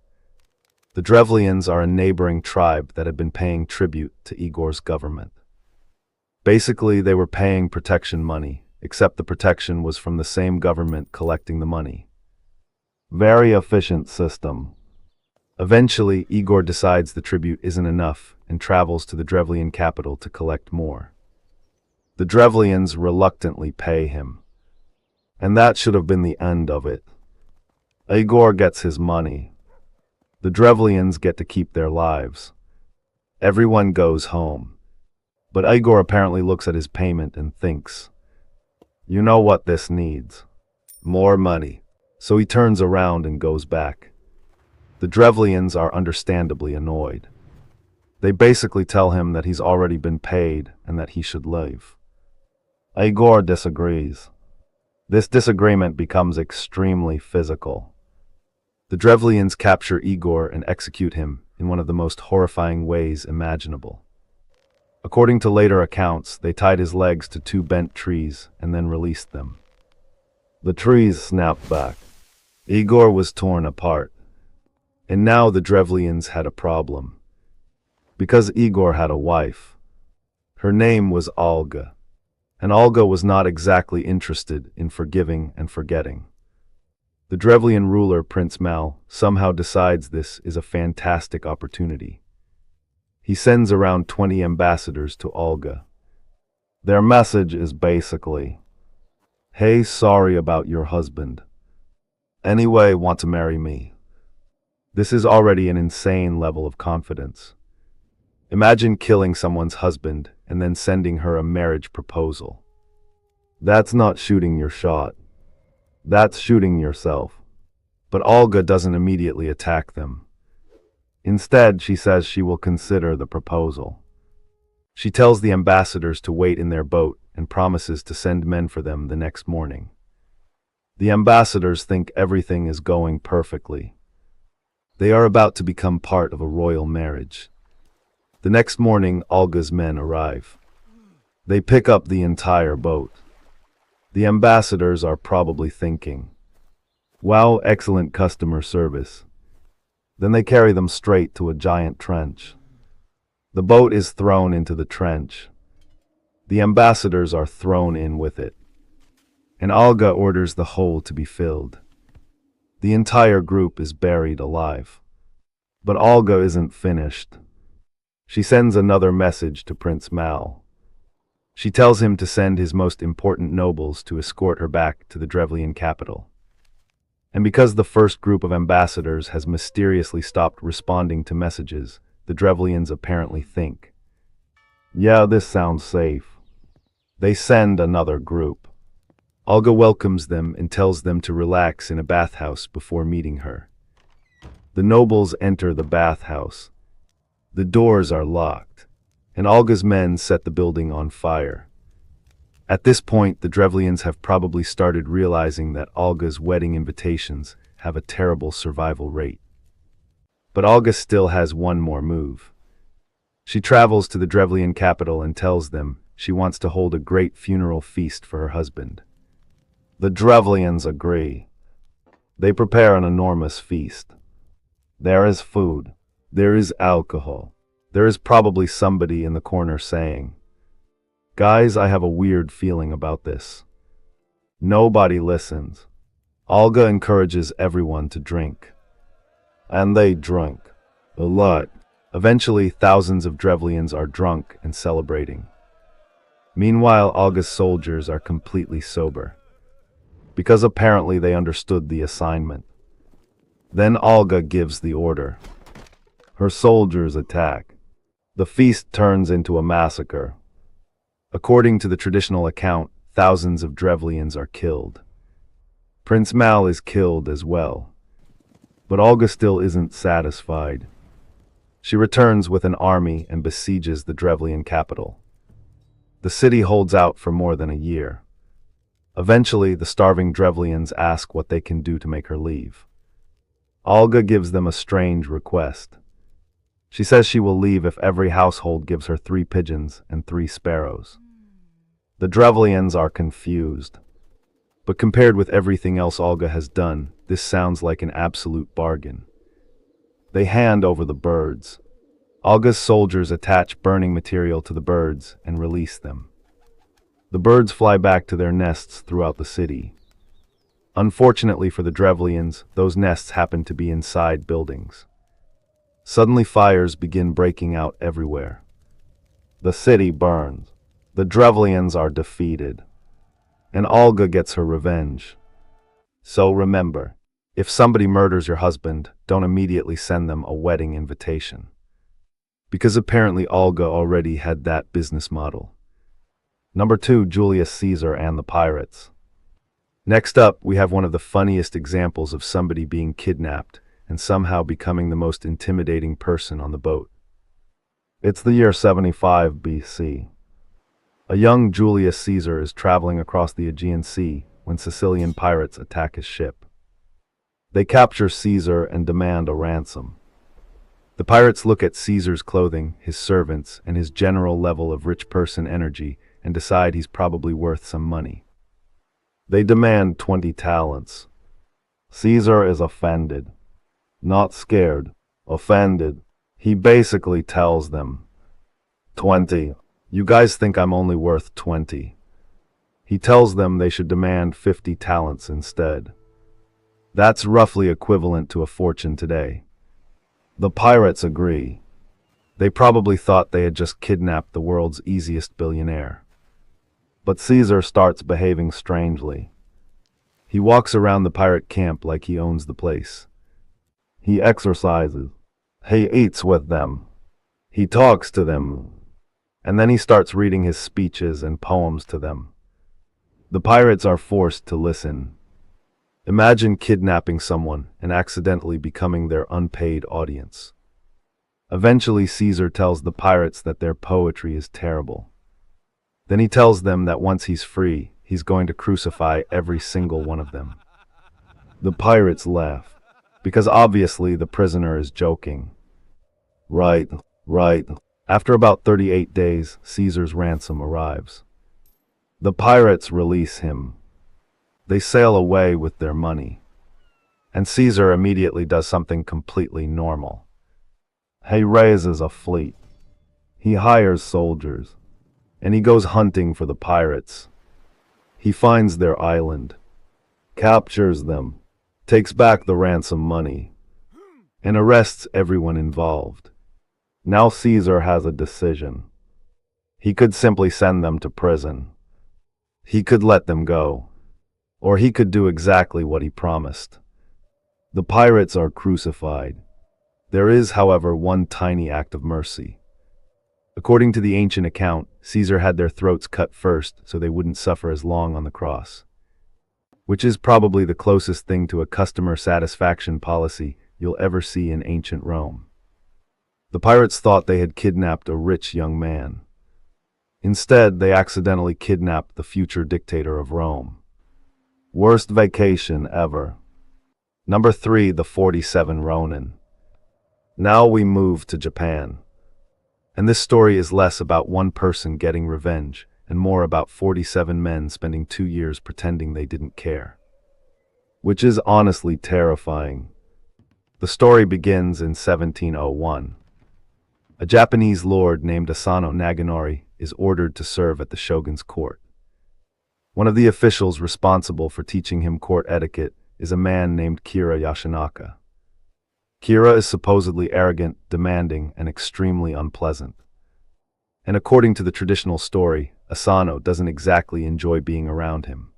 The Drevlians are a neighboring tribe that had been paying tribute to Igor's government. Basically, they were paying protection money, except the protection was from the same government collecting the money. Very efficient system. Eventually, Igor decides the tribute isn't enough and travels to the Drevlian capital to collect more. The Drevlians reluctantly pay him. And that should have been the end of it. Igor gets his money. The Drevlians get to keep their lives. Everyone goes home. But Igor apparently looks at his payment and thinks, you know what this needs? More money. So he turns around and goes back. The Drevlians are understandably annoyed. They basically tell him that he's already been paid and that he should leave. Igor disagrees. This disagreement becomes extremely physical. The Drevlians capture Igor and execute him in one of the most horrifying ways imaginable. According to later accounts, they tied his legs to two bent trees and then released them. The trees snapped back. Igor was torn apart. And now the Drevlians had a problem. Because Igor had a wife. Her name was Olga. And Olga was not exactly interested in forgiving and forgetting. The Drevlian ruler, Prince Mal, somehow decides this is a fantastic opportunity. He sends around 20 ambassadors to Olga. Their message is basically, hey, sorry about your husband. Anyway, want to marry me? This is already an insane level of confidence. Imagine killing someone's husband and then sending her a marriage proposal. That's not shooting your shot. That's shooting yourself. But Olga doesn't immediately attack them. Instead, she says she will consider the proposal. She tells the ambassadors to wait in their boat and promises to send men for them the next morning. The ambassadors think everything is going perfectly. They are about to become part of a royal marriage. The next morning, Olga's men arrive. They pick up the entire boat. The ambassadors are probably thinking, wow, excellent customer service. Then they carry them straight to a giant trench. The boat is thrown into the trench. The ambassadors are thrown in with it. And Olga orders the hole to be filled. The entire group is buried alive. But Olga isn't finished. She sends another message to Prince Mal. She tells him to send his most important nobles to escort her back to the Drevlian capital. And because the first group of ambassadors has mysteriously stopped responding to messages, the Drevlians apparently think, yeah, this sounds safe. They send another group. Olga welcomes them and tells them to relax in a bathhouse before meeting her. The nobles enter the bathhouse. The doors are locked, and Olga's men set the building on fire. At this point, the Drevlians have probably started realizing that Olga's wedding invitations have a terrible survival rate. But Olga still has one more move. She travels to the Drevlian capital and tells them she wants to hold a great funeral feast for her husband. The Drevlians agree. They prepare an enormous feast. There is food. There is alcohol. There is probably somebody in the corner saying, guys, I have a weird feeling about this. Nobody listens. Olga encourages everyone to drink. And they drink. A lot. Eventually, thousands of Drevlians are drunk and celebrating. Meanwhile, Olga's soldiers are completely sober. Because apparently they understood the assignment. Then Olga gives the order. Her soldiers attack. The feast turns into a massacre. According to the traditional account, thousands of Drevlians are killed. Prince Mal is killed as well. But Olga still isn't satisfied. She returns with an army and besieges the Drevlian capital. The city holds out for more than a year. Eventually, the starving Drevlians ask what they can do to make her leave. Olga gives them a strange request. She says she will leave if every household gives her 3 pigeons and 3 sparrows. The Drevlians are confused. But compared with everything else Olga has done, this sounds like an absolute bargain. They hand over the birds. Olga's soldiers attach burning material to the birds and release them. The birds fly back to their nests throughout the city. Unfortunately for the Drevlians, those nests happen to be inside buildings. Suddenly fires begin breaking out everywhere. The city burns. The Drevlians are defeated. And Olga gets her revenge. So remember, if somebody murders your husband, don't immediately send them a wedding invitation. Because apparently Olga already had that business model. Number 2, Julius Caesar and the pirates. Next up, we have one of the funniest examples of somebody being kidnapped and somehow becoming the most intimidating person on the boat. It's the year 75 BC. A young Julius Caesar is traveling across the Aegean Sea when Sicilian pirates attack his ship. They capture Caesar and demand a ransom. The pirates look at Caesar's clothing, his servants, and his general level of rich person energy and decide he's probably worth some money. They demand 20 talents. Caesar is offended. Not scared, offended. He basically tells them, 20. You guys think I'm only worth 20. He tells them they should demand 50 talents instead. That's roughly equivalent to a fortune today. The pirates agree. They probably thought they had just kidnapped the world's easiest billionaire. But Caesar starts behaving strangely. He walks around the pirate camp like he owns the place. He exercises. He eats with them. He talks to them. And then he starts reading his speeches and poems to them. The pirates are forced to listen. Imagine kidnapping someone and accidentally becoming their unpaid audience. Eventually, Caesar tells the pirates that their poetry is terrible. Then he tells them that once he's free, he's going to crucify every single one of them. The pirates laugh, because obviously the prisoner is joking. Right. After about 38 days, Caesar's ransom arrives. The pirates release him. They sail away with their money. And Caesar immediately does something completely normal. He raises a fleet. He hires soldiers. And he goes hunting for the pirates. He finds their island, captures them, takes back the ransom money, and arrests everyone involved. Now Caesar has a decision. He could simply send them to prison. He could let them go. Or he could do exactly what he promised. The pirates are crucified. There is, however, one tiny act of mercy. According to the ancient account, Caesar had their throats cut first so they wouldn't suffer as long on the cross. Which is probably the closest thing to a customer satisfaction policy you'll ever see in ancient Rome. The pirates thought they had kidnapped a rich young man. Instead, they accidentally kidnapped the future dictator of Rome. Worst vacation ever. Number 3, the 47 Ronin. Now we move to Japan. And this story is less about one person getting revenge and more about 47 men spending 2 years pretending they didn't care. Which is honestly terrifying. The story begins in 1701. A Japanese lord named Asano Naganori is ordered to serve at the shogun's court. One of the officials responsible for teaching him court etiquette is a man named Kira Yashinaka. Kira is supposedly arrogant, demanding, and extremely unpleasant. And according to the traditional story, Asano doesn't exactly enjoy being around him.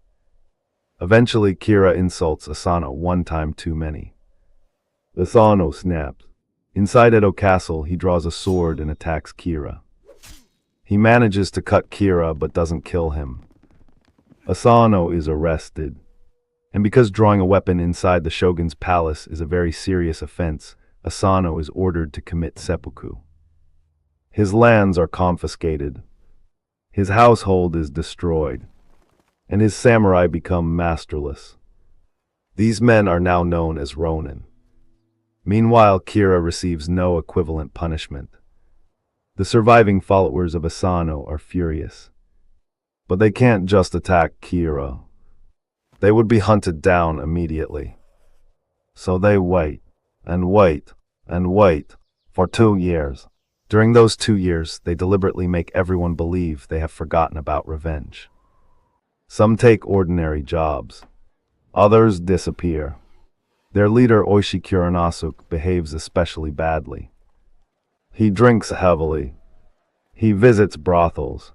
Eventually, Kira insults Asano one time too many. Asano snaps. Inside Edo Castle, he draws a sword and attacks Kira. He manages to cut Kira but doesn't kill him. Asano is arrested. And because drawing a weapon inside the shogun's palace is a very serious offense, Asano is ordered to commit seppuku. His lands are confiscated. His household is destroyed. And his samurai become masterless. These men are now known as Ronin. Meanwhile, Kira receives no equivalent punishment. The surviving followers of Asano are furious. But they can't just attack Kira. They would be hunted down immediately. So they wait, and wait, And wait, for 2 years. During those 2 years, they deliberately make everyone believe they have forgotten about revenge. Some take ordinary jobs. Others disappear. Their leader, Oishi Kuronasuk, behaves especially badly. He drinks heavily. He visits brothels.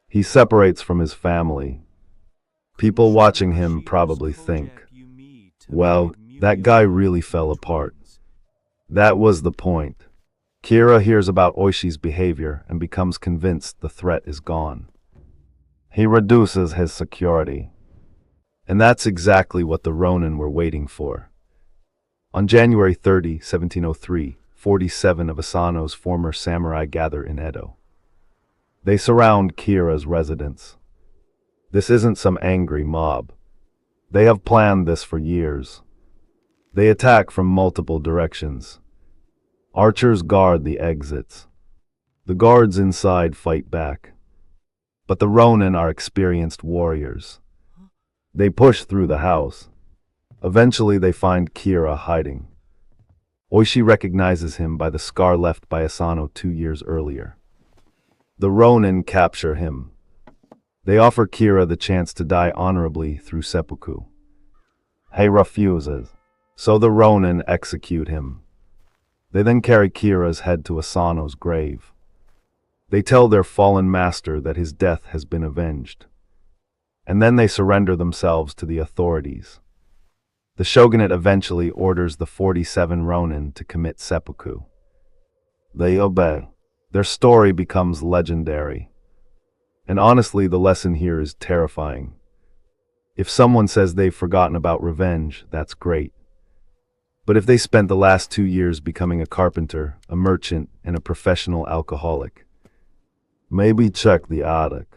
He separates from his family. People watching him probably think, well, that guy really fell apart. That was the point. Kira hears about Oishi's behavior and becomes convinced the threat is gone. He reduces his security. And that's exactly what the Ronin were waiting for. On January 30, 1703, 47 of Asano's former samurai gather in Edo. They surround Kira's residence. This isn't some angry mob. They have planned this for years. They attack from multiple directions. Archers guard the exits. The guards inside fight back. But the Ronin are experienced warriors. They push through the house. Eventually they find Kira hiding. Oishi recognizes him by the scar left by Asano 2 years earlier. The Ronin capture him. They offer Kira the chance to die honorably through seppuku. He refuses, so the Ronin execute him. They then carry Kira's head to Asano's grave. They tell their fallen master that his death has been avenged. And then they surrender themselves to the authorities. The shogunate eventually orders the 47 Ronin to commit seppuku. They obey. Their story becomes legendary. And honestly, the lesson here is terrifying. If someone says they've forgotten about revenge, that's great. But if they spent the last 2 years becoming a carpenter, a merchant, and a professional alcoholic, maybe check the attic.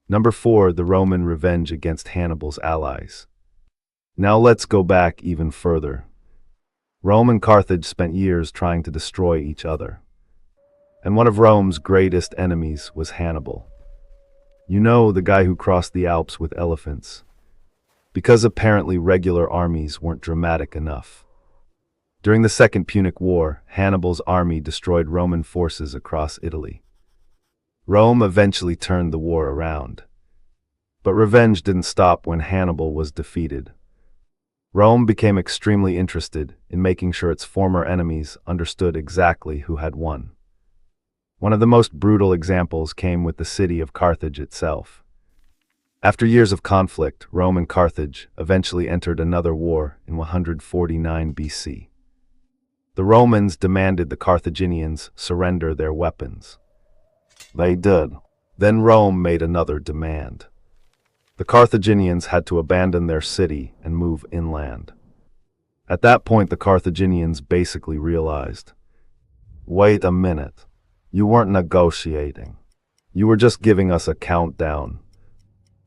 Number 4, the Roman revenge against Hannibal's allies. Now let's go back even further. Rome and Carthage spent years trying to destroy each other. And one of Rome's greatest enemies was Hannibal. You know, the guy who crossed the Alps with elephants. Because apparently regular armies weren't dramatic enough. During the Second Punic War, Hannibal's army destroyed Roman forces across Italy. Rome eventually turned the war around. But revenge didn't stop when Hannibal was defeated. Rome became extremely interested in making sure its former enemies understood exactly who had won. One of the most brutal examples came with the city of Carthage itself. After years of conflict, Rome and Carthage eventually entered another war in 149 BC. The Romans demanded the Carthaginians surrender their weapons. They did. Then Rome made another demand. The Carthaginians had to abandon their city and move inland. At that point, the Carthaginians basically realized, wait a minute, you weren't negotiating. You were just giving us a countdown.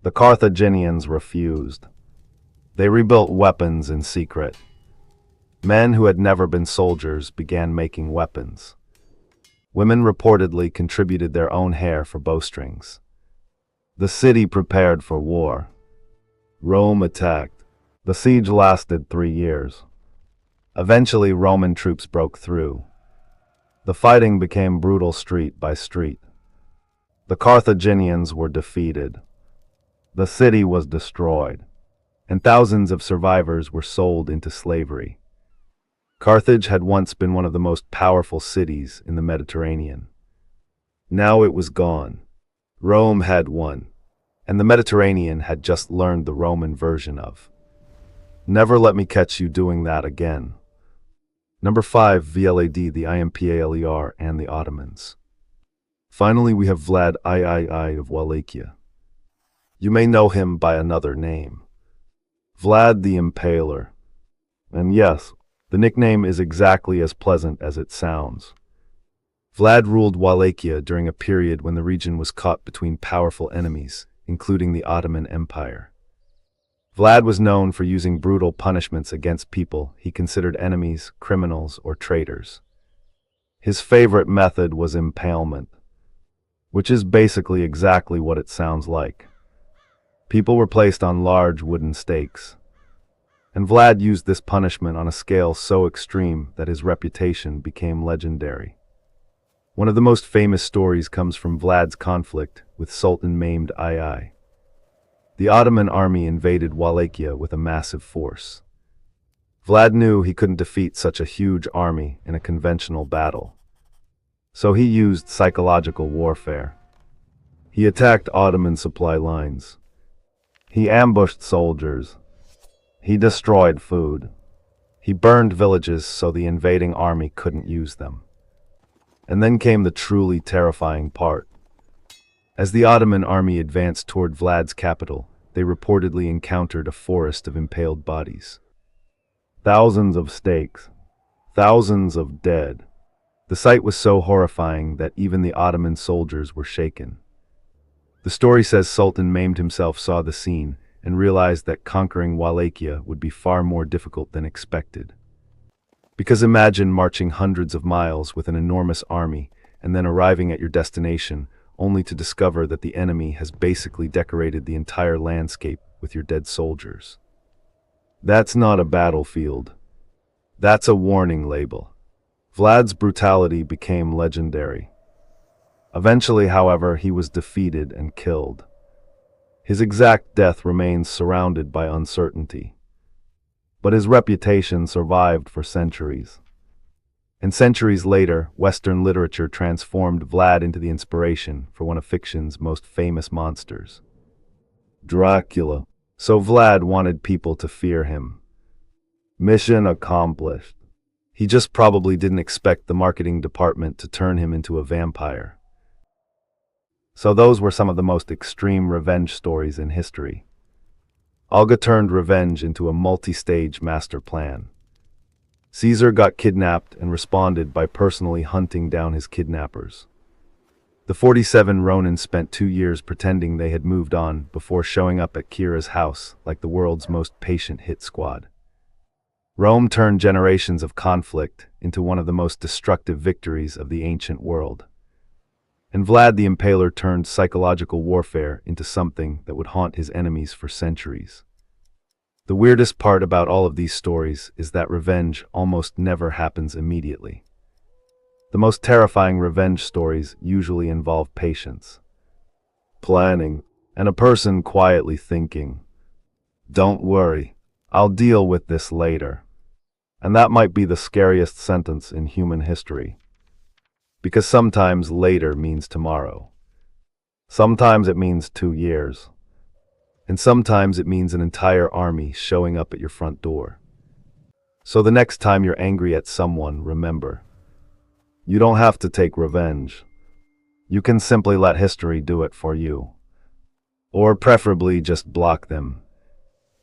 The Carthaginians refused. They rebuilt weapons in secret. Men who had never been soldiers began making weapons. Women reportedly contributed their own hair for bowstrings. The city prepared for war. Rome attacked. The siege lasted 3 years. Eventually, Roman troops broke through. The fighting became brutal street by street. The Carthaginians were defeated. The city was destroyed, and thousands of survivors were sold into slavery. Carthage had once been one of the most powerful cities in the Mediterranean. Now it was gone. Rome had won, and the Mediterranean had just learned the Roman version of. Never let me catch you doing that again. Number 5, Vlad, the Impaler, and the Ottomans. Finally, we have Vlad III of Wallachia. You may know him by another name, Vlad the Impaler. And yes, the nickname is exactly as pleasant as it sounds. Vlad ruled Wallachia during a period when the region was caught between powerful enemies, including the Ottoman Empire. Vlad was known for using brutal punishments against people he considered enemies, criminals, or traitors. His favorite method was impalement, which is basically exactly what it sounds like. People were placed on large wooden stakes, And Vlad used this punishment on a scale so extreme that his reputation became legendary. One of the most famous stories comes from Vlad's conflict with Sultan Mehmed II. The Ottoman army invaded Wallachia with a massive force. Vlad knew he couldn't defeat such a huge army in a conventional battle. So he used psychological warfare. He attacked Ottoman supply lines. He ambushed soldiers. He destroyed food. He burned villages so the invading army couldn't use them. And then came the truly terrifying part. As the Ottoman army advanced toward Vlad's capital, they reportedly encountered a forest of impaled bodies. Thousands of stakes. Thousands of dead. The sight was so horrifying that even the Ottoman soldiers were shaken. The story says Sultan Mehmed himself saw the scene and realized that conquering Wallachia would be far more difficult than expected. Because imagine marching hundreds of miles with an enormous army and then arriving at your destination only to discover that the enemy has basically decorated the entire landscape with your dead soldiers. That's not a battlefield. That's a warning label. Vlad's brutality became legendary. Eventually, however, he was defeated and killed. His exact death remains surrounded by uncertainty. But his reputation survived for centuries. And centuries later, Western literature transformed Vlad into the inspiration for one of fiction's most famous monsters, Dracula. So Vlad wanted people to fear him. Mission accomplished. He just probably didn't expect the marketing department to turn him into a vampire. So those were some of the most extreme revenge stories in history. Olga turned revenge into a multi-stage master plan. Caesar got kidnapped and responded by personally hunting down his kidnappers. The 47 Ronin spent 2 years pretending they had moved on before showing up at Kira's house like the world's most patient hit squad. Rome turned generations of conflict into one of the most destructive victories of the ancient world. And Vlad the Impaler turned psychological warfare into something that would haunt his enemies for centuries. The weirdest part about all of these stories is that revenge almost never happens immediately. The most terrifying revenge stories usually involve patience, planning, and a person quietly thinking, "Don't worry, I'll deal with this later." And that might be the scariest sentence in human history. Because sometimes later means tomorrow. Sometimes it means 2 years. And sometimes it means an entire army showing up at your front door. So the next time you're angry at someone, remember, you don't have to take revenge. You can simply let history do it for you. Or preferably just block them.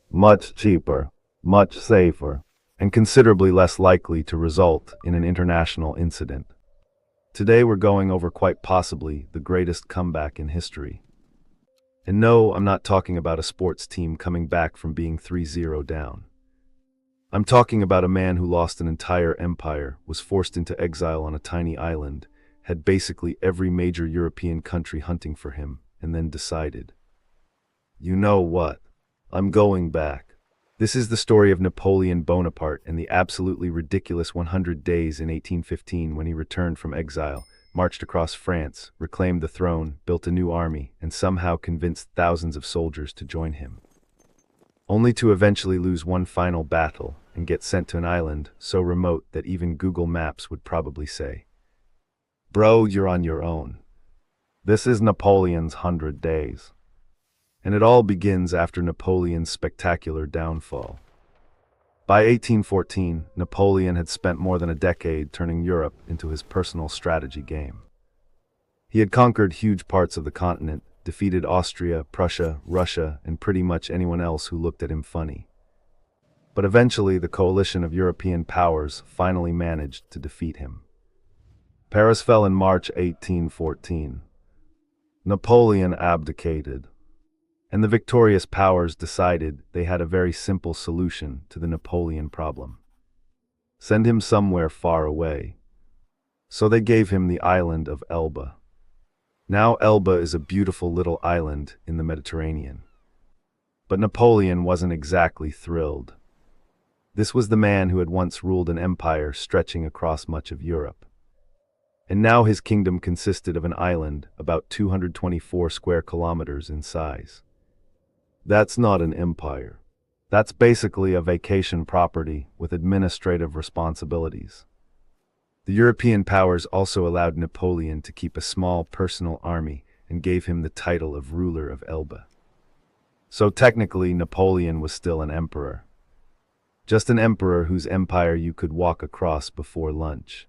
Much cheaper, much safer, and considerably less likely to result in an international incident. Today we're going over quite possibly the greatest comeback in history. And no, I'm not talking about a sports team coming back from being 3-0 down. I'm talking about a man who lost an entire empire, was forced into exile on a tiny island, had basically every major European country hunting for him, and then decided, "You know what? I'm going back." This is the story of Napoleon Bonaparte and the absolutely ridiculous 100 days in 1815 when he returned from exile, marched across France, reclaimed the throne, built a new army, and somehow convinced thousands of soldiers to join him. Only to eventually lose one final battle and get sent to an island so remote that even Google Maps would probably say, "Bro, you're on your own." This is Napoleon's 100 days. And it all begins after Napoleon's spectacular downfall. By 1814, Napoleon had spent more than a decade turning Europe into his personal strategy game. He had conquered huge parts of the continent, defeated Austria, Prussia, Russia, and pretty much anyone else who looked at him funny. But eventually, the coalition of European powers finally managed to defeat him. Paris fell in March 1814. Napoleon abdicated. And the victorious powers decided they had a very simple solution to the Napoleon problem. Send him somewhere far away. So they gave him the island of Elba. Now Elba is a beautiful little island in the Mediterranean. But Napoleon wasn't exactly thrilled. This was the man who had once ruled an empire stretching across much of Europe. And now his kingdom consisted of an island about 224 square kilometers in size. That's not an empire. That's basically a vacation property with administrative responsibilities. The European powers also allowed Napoleon to keep a small personal army and gave him the title of ruler of Elba. So technically, Napoleon was still an emperor. Just an emperor whose empire you could walk across before lunch.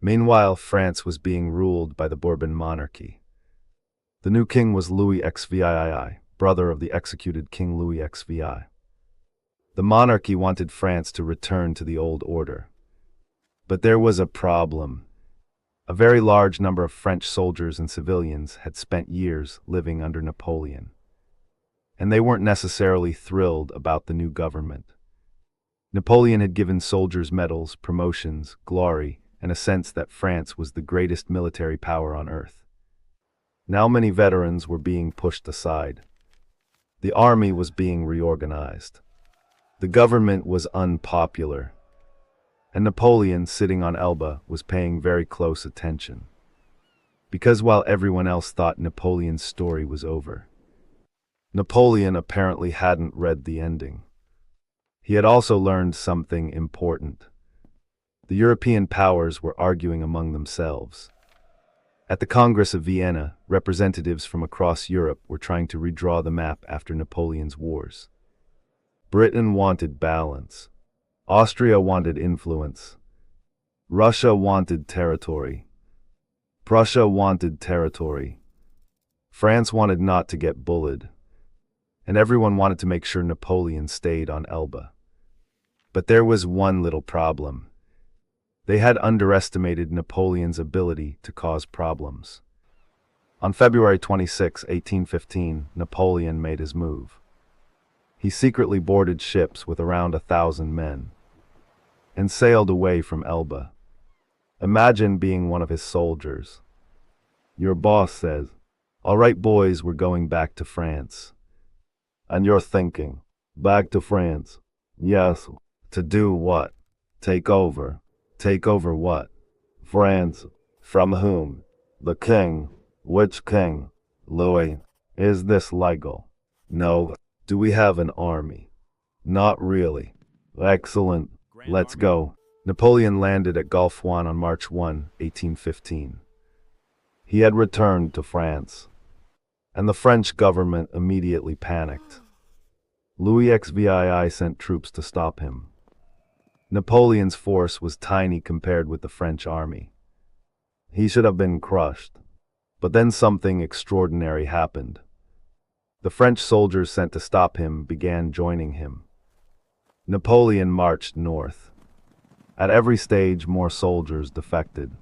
Meanwhile, France was being ruled by the Bourbon monarchy. The new king was Louis XVI, brother of the executed King Louis XVI. The monarchy wanted France to return to the old order. But there was a problem. A very large number of French soldiers and civilians had spent years living under Napoleon. And they weren't necessarily thrilled about the new government. Napoleon had given soldiers medals, promotions, glory, and a sense that France was the greatest military power on earth. Now many veterans were being pushed aside. The army was being reorganized. The government was unpopular. And Napoleon, sitting on Elba, was paying very close attention. Because while everyone else thought Napoleon's story was over, Napoleon apparently hadn't read the ending. He had also learned something important. The European powers were arguing among themselves. At the Congress of Vienna, representatives from across Europe were trying to redraw the map after Napoleon's wars. Britain wanted balance. Austria wanted influence. Russia wanted territory. Prussia wanted territory. France wanted not to get bullied. And everyone wanted to make sure Napoleon stayed on Elba. But there was one little problem. They had underestimated Napoleon's ability to cause problems. On February 26, 1815, Napoleon made his move. He secretly boarded ships with around 1,000 men and sailed away from Elba. Imagine being one of his soldiers. Your boss says, "All right, boys, we're going back to France." And you're thinking, back to France? Yes. To do what? Take over. Take over what? France. From whom? The king. Which king? Louis. Is this legal? No. Do we have an army? Not really. Excellent. Let's go. Napoleon landed at Gulf Juan on March 1, 1815. He had returned to France, and the French government immediately panicked. Louis XVI sent troops to stop him. Napoleon's force was tiny compared with the French army. He should have been crushed. But then something extraordinary happened. The French soldiers sent to stop him began joining him. Napoleon marched north. At every stage, more soldiers defected.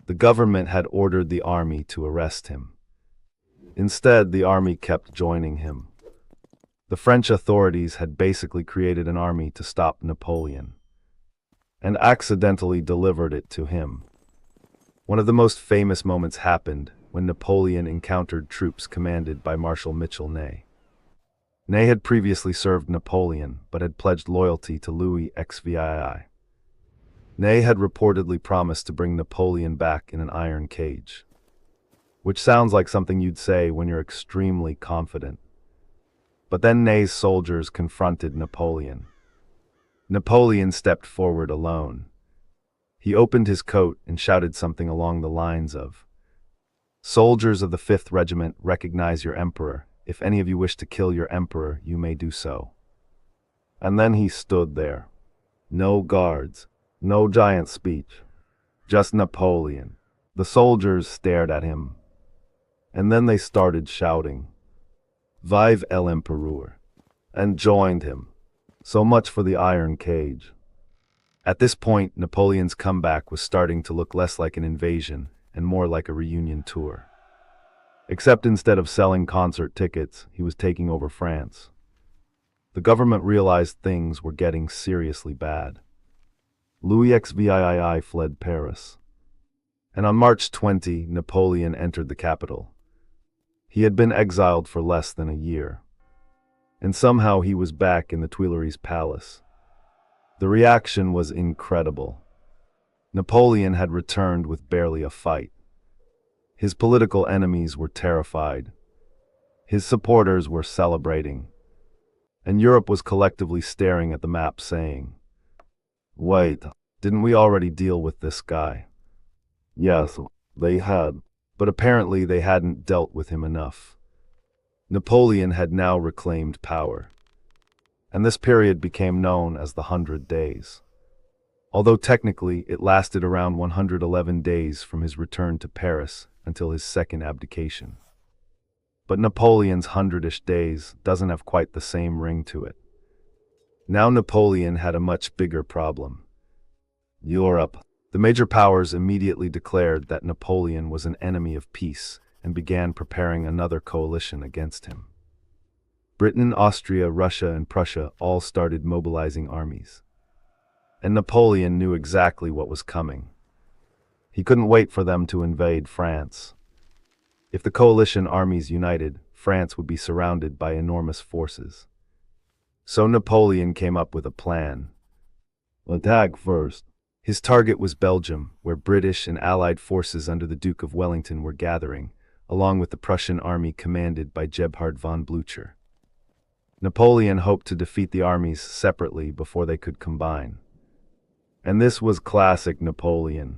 The government had ordered the army to arrest him. Instead, the army kept joining him. The French authorities had basically created an army to stop Napoleon, and accidentally delivered it to him. One of the most famous moments happened when Napoleon encountered troops commanded by Marshal Mitchell Ney. Ney had previously served Napoleon, but had pledged loyalty to Louis XVI. Ney had reportedly promised to bring Napoleon back in an iron cage, which sounds like something you'd say when you're extremely confident. But then Ney's soldiers confronted Napoleon. Napoleon stepped forward alone. He opened his coat and shouted something along the lines of, "Soldiers of the 5th Regiment, recognize your emperor. If any of you wish to kill your emperor, you may do so." And then he stood there. No guards, no giant speech, just Napoleon. The soldiers stared at him. And then they started shouting, "Vive l'Empereur," and joined him. So much for the iron cage. At this point, Napoleon's comeback was starting to look less like an invasion and more like a reunion tour. Except instead of selling concert tickets, he was taking over France. The government realized things were getting seriously bad. Louis XVI fled Paris. And on March 20, Napoleon entered the capital. He had been exiled for less than a year. And somehow he was back in the Tuileries Palace. The reaction was incredible. Napoleon had returned with barely a fight. His political enemies were terrified. His supporters were celebrating. And Europe was collectively staring at the map saying, "Wait, didn't we already deal with this guy?" Yes, they had, but apparently they hadn't dealt with him enough. Napoleon had now reclaimed power, and this period became known as the 100 Days. Although technically it lasted around 111 days from his return to Paris until his second abdication. But Napoleon's 100-ish days doesn't have quite the same ring to it. Now Napoleon had a much bigger problem. Europe. The major powers immediately declared that Napoleon was an enemy of peace and began preparing another coalition against him. Britain, Austria, Russia, and Prussia all started mobilizing armies. And Napoleon knew exactly what was coming. He couldn't wait for them to invade France. If the coalition armies united, France would be surrounded by enormous forces. So Napoleon came up with a plan. Attack first. His target was Belgium, where British and Allied forces under the Duke of Wellington were gathering, along with the Prussian army commanded by Gebhard von Blücher. Napoleon hoped to defeat the armies separately before they could combine. And this was classic Napoleon.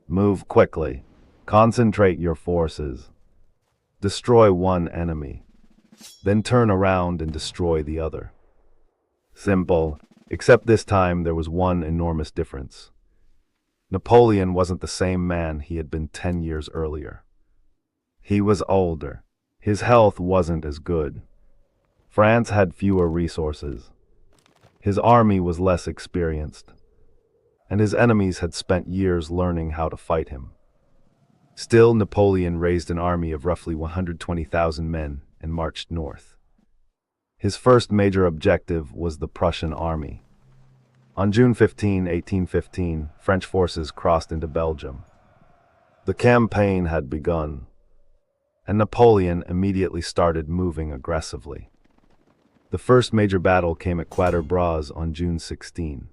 Move quickly. Concentrate your forces. Destroy one enemy. Then turn around and destroy the other. Simple. Except this time there was one enormous difference. Napoleon wasn't the same man he had been 10 years earlier. He was older. His health wasn't as good. France had fewer resources. His army was less experienced. And his enemies had spent years learning how to fight him. Still, Napoleon raised an army of roughly 120,000 men and marched north. His first major objective was the Prussian army. On June 15, 1815, French forces crossed into Belgium. The campaign had begun, and Napoleon immediately started moving aggressively. The first major battle came at Quatre-Bras on June 16.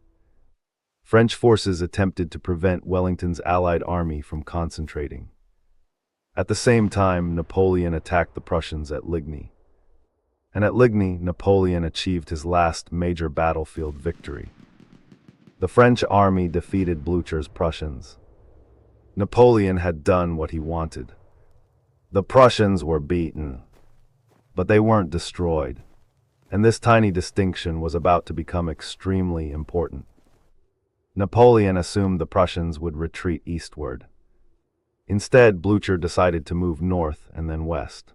French forces attempted to prevent Wellington's Allied army from concentrating. At the same time, Napoleon attacked the Prussians at Ligny. And at Ligny, Napoleon achieved his last major battlefield victory. The French army defeated Blücher's Prussians. Napoleon had done what he wanted. The Prussians were beaten, but they weren't destroyed. And this tiny distinction was about to become extremely important. Napoleon assumed the Prussians would retreat eastward. Instead, Blücher decided to move north and then west,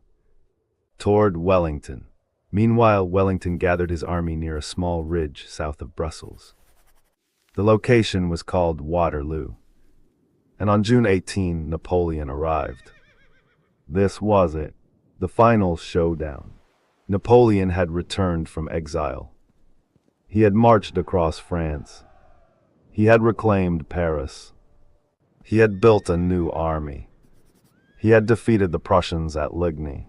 toward Wellington. Meanwhile, Wellington gathered his army near a small ridge south of Brussels. The location was called Waterloo. And on June 18, Napoleon arrived. This was it, the final showdown. Napoleon had returned from exile. He had marched across France. He had reclaimed Paris. He had built a new army. He had defeated the Prussians at Ligny.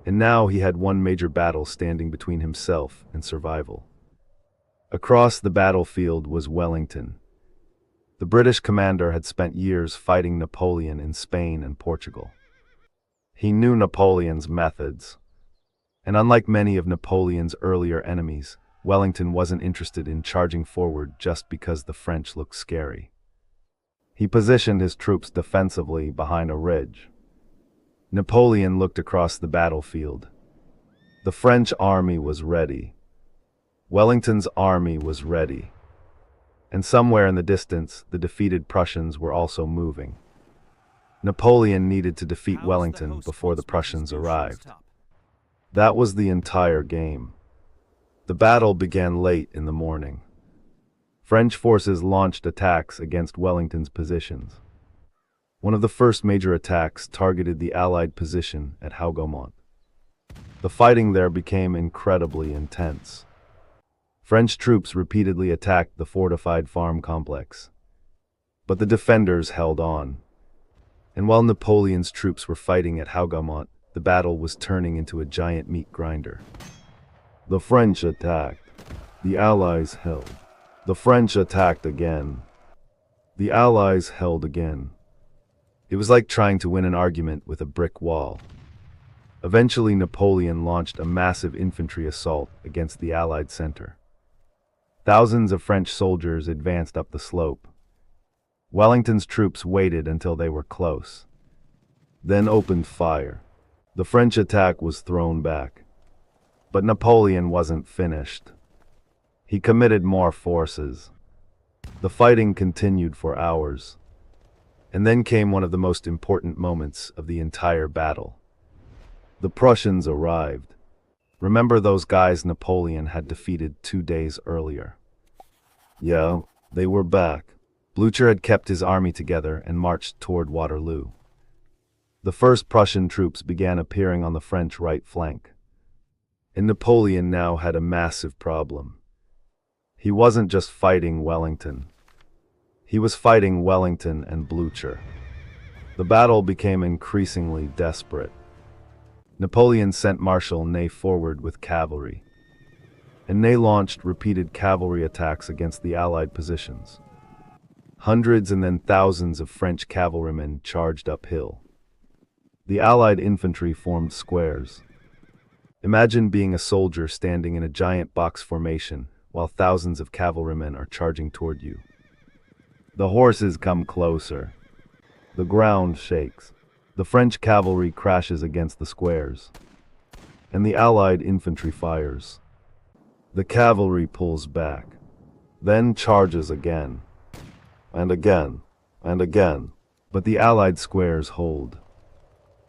And now he had one major battle standing between himself and survival. Across the battlefield was Wellington. The British commander had spent years fighting Napoleon in Spain and Portugal. He knew Napoleon's methods. And unlike many of Napoleon's earlier enemies, Wellington wasn't interested in charging forward just because the French looked scary. He positioned his troops defensively behind a ridge. Napoleon looked across the battlefield. The French army was ready. Wellington's army was ready. And somewhere in the distance, the defeated Prussians were also moving. Napoleon needed to defeat Wellington before the Prussians arrived. That was the entire game. The battle began late in the morning. French forces launched attacks against Wellington's positions. One of the first major attacks targeted the Allied position at Hougoumont. The fighting there became incredibly intense. French troops repeatedly attacked the fortified farm complex. But the defenders held on. And while Napoleon's troops were fighting at Hougoumont, the battle was turning into a giant meat grinder. The French attacked. The Allies held. The French attacked again. The Allies held again. It was like trying to win an argument with a brick wall. Eventually, Napoleon launched a massive infantry assault against the Allied center. Thousands of French soldiers advanced up the slope. Wellington's troops waited until they were close, then opened fire. The French attack was thrown back. But Napoleon wasn't finished. He committed more forces. The fighting continued for hours. And then came one of the most important moments of the entire battle. The Prussians arrived. Remember those guys Napoleon had defeated 2 days earlier? Yeah, they were back. Blücher had kept his army together and marched toward Waterloo. The first Prussian troops began appearing on the French right flank. And Napoleon now had a massive problem. He wasn't just fighting Wellington. He was fighting Wellington and Blücher. The battle became increasingly desperate. Napoleon sent Marshal Ney forward with cavalry, and Ney launched repeated cavalry attacks against the Allied positions. Hundreds and then thousands of French cavalrymen charged uphill. The Allied infantry formed squares. Imagine being a soldier standing in a giant box formation while thousands of cavalrymen are charging toward you. The horses come closer. The ground shakes. The French cavalry crashes against the squares, and the Allied infantry fires. The cavalry pulls back, then charges again, and again, and again, but the Allied squares hold.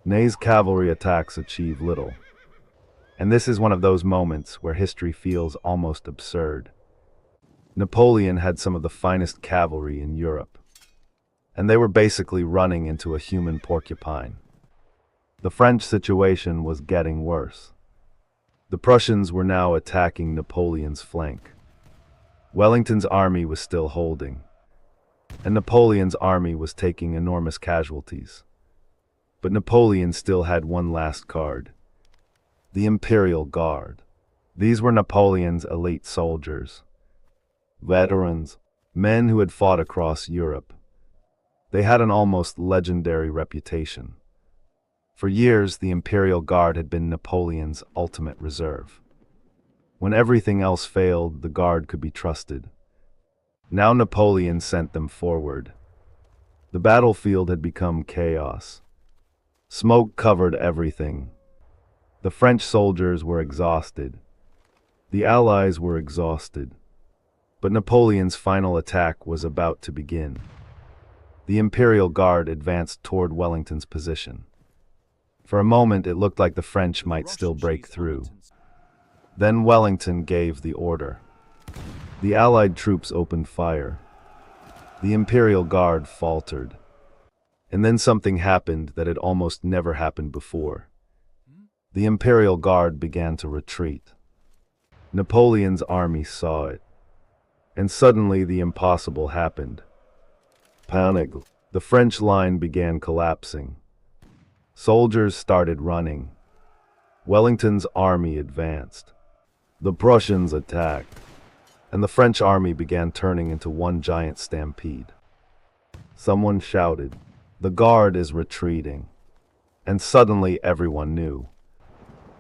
Ney's cavalry attacks achieve little, and this is one of those moments where history feels almost absurd. Napoleon had some of the finest cavalry in Europe, and they were basically running into a human porcupine. The French situation was getting worse. The Prussians were now attacking Napoleon's flank. Wellington's army was still holding, and Napoleon's army was taking enormous casualties. But Napoleon still had one last card: the Imperial Guard. These were Napoleon's elite soldiers, veterans, men who had fought across Europe. They had an almost legendary reputation. For years, the Imperial Guard had been Napoleon's ultimate reserve. When everything else failed, the Guard could be trusted. Now Napoleon sent them forward. The battlefield had become chaos. Smoke covered everything. The French soldiers were exhausted. The Allies were exhausted. But Napoleon's final attack was about to begin. The Imperial Guard advanced toward Wellington's position. For a moment, it looked like the French might still break through. Then Wellington gave the order. The Allied troops opened fire. The Imperial Guard faltered. And then something happened that had almost never happened before. The Imperial Guard began to retreat. Napoleon's army saw it. And suddenly the impossible happened. Panic. The French line began collapsing. Soldiers started running. Wellington's army advanced. The Prussians attacked, and the French army began turning into one giant stampede. Someone shouted, "The Guard is retreating." And suddenly everyone knew.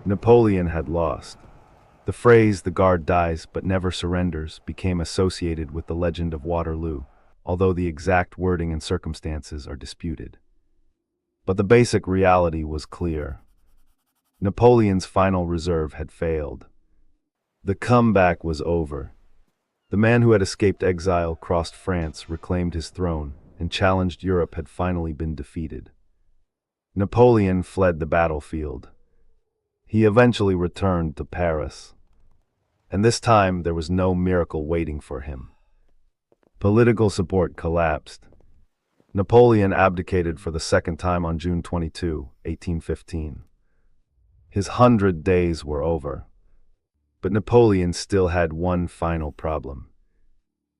Napoleon had lost. The phrase, "the Guard dies but never surrenders," became associated with the legend of Waterloo, although the exact wording and circumstances are disputed. But the basic reality was clear. Napoleon's final reserve had failed. The comeback was over. The man who had escaped exile, crossed France, reclaimed his throne, and challenged Europe had finally been defeated. Napoleon fled the battlefield. He eventually returned to Paris. And this time there was no miracle waiting for him. Political support collapsed. Napoleon abdicated for the second time on June 22, 1815. His 100 days were over. But Napoleon still had one final problem.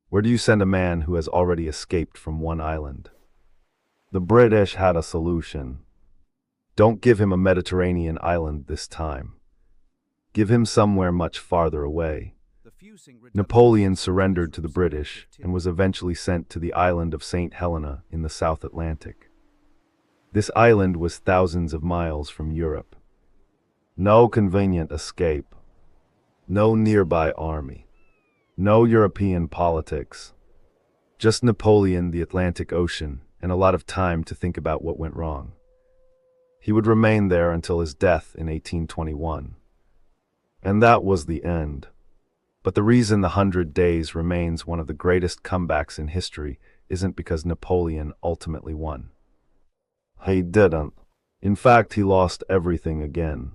Where do you send a man who has already escaped from one island? The British had a solution. Don't give him a Mediterranean island this time. Give him somewhere much farther away. Napoleon surrendered to the British and was eventually sent to the island of St. Helena in the South Atlantic. This island was thousands of miles from Europe. No convenient escape. No nearby army. No European politics. Just Napoleon, the Atlantic Ocean, and a lot of time to think about what went wrong. He would remain there until his death in 1821. And that was the end. But the reason the 100 Days remains one of the greatest comebacks in history isn't because Napoleon ultimately won. He didn't. In fact, he lost everything again.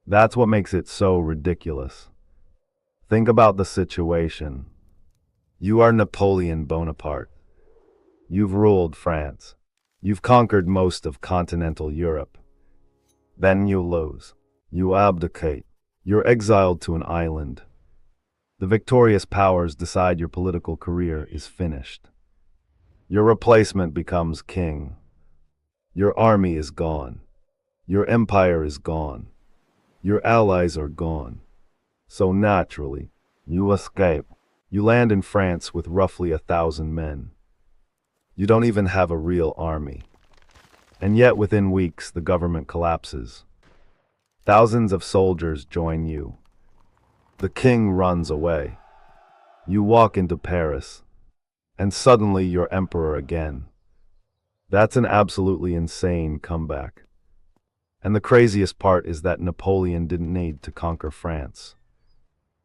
That's what makes it so ridiculous. Think about the situation. You are Napoleon Bonaparte. You've ruled France. You've conquered most of continental Europe. Then you lose. You abdicate. You're exiled to an island. The victorious powers decide your political career is finished. Your replacement becomes king. Your army is gone. Your empire is gone. Your allies are gone. So naturally, you escape. You land in France with roughly 1,000 men. You don't even have a real army. And yet within weeks the government collapses. Thousands of soldiers join you. The king runs away. You walk into Paris. And suddenly you're emperor again. That's an absolutely insane comeback. And the craziest part is that Napoleon didn't need to conquer France.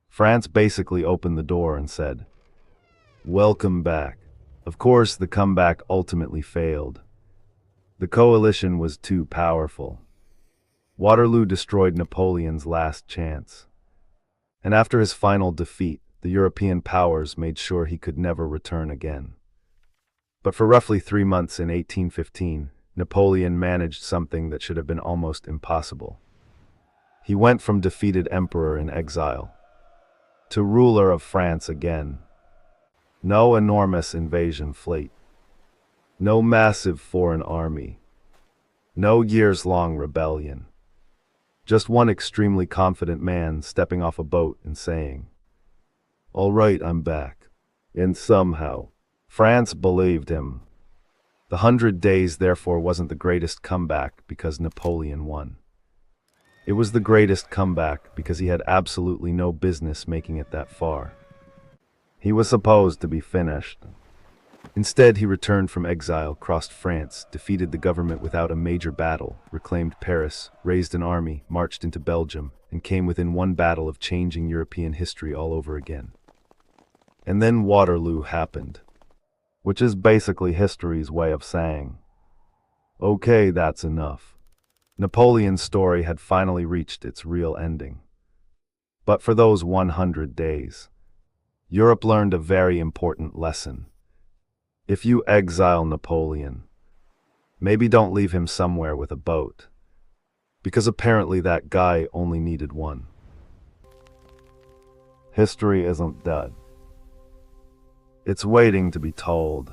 France basically opened the door and said, "Welcome back." Of course, the comeback ultimately failed. The coalition was too powerful. Waterloo destroyed Napoleon's last chance. And after his final defeat, the European powers made sure he could never return again. But for roughly 3 months in 1815, Napoleon managed something that should have been almost impossible. He went from defeated emperor in exile to ruler of France again. No enormous invasion fleet. No massive foreign army. No years-long rebellion. Just one extremely confident man stepping off a boat and saying, "All right, I'm back." And somehow, France believed him. The 100 Days therefore wasn't the greatest comeback because Napoleon won. It was the greatest comeback because he had absolutely no business making it that far. He was supposed to be finished. Instead, he returned from exile, crossed France, defeated the government without a major battle, reclaimed Paris, raised an army, marched into Belgium, and came within one battle of changing European history all over again. And then Waterloo happened, which is basically history's way of saying, okay, that's enough. Napoleon's story had finally reached its real ending. But for those 100 days, Europe learned a very important lesson. If you exile Napoleon, maybe don't leave him somewhere with a boat, because apparently that guy only needed one. History isn't dead. It's waiting to be told.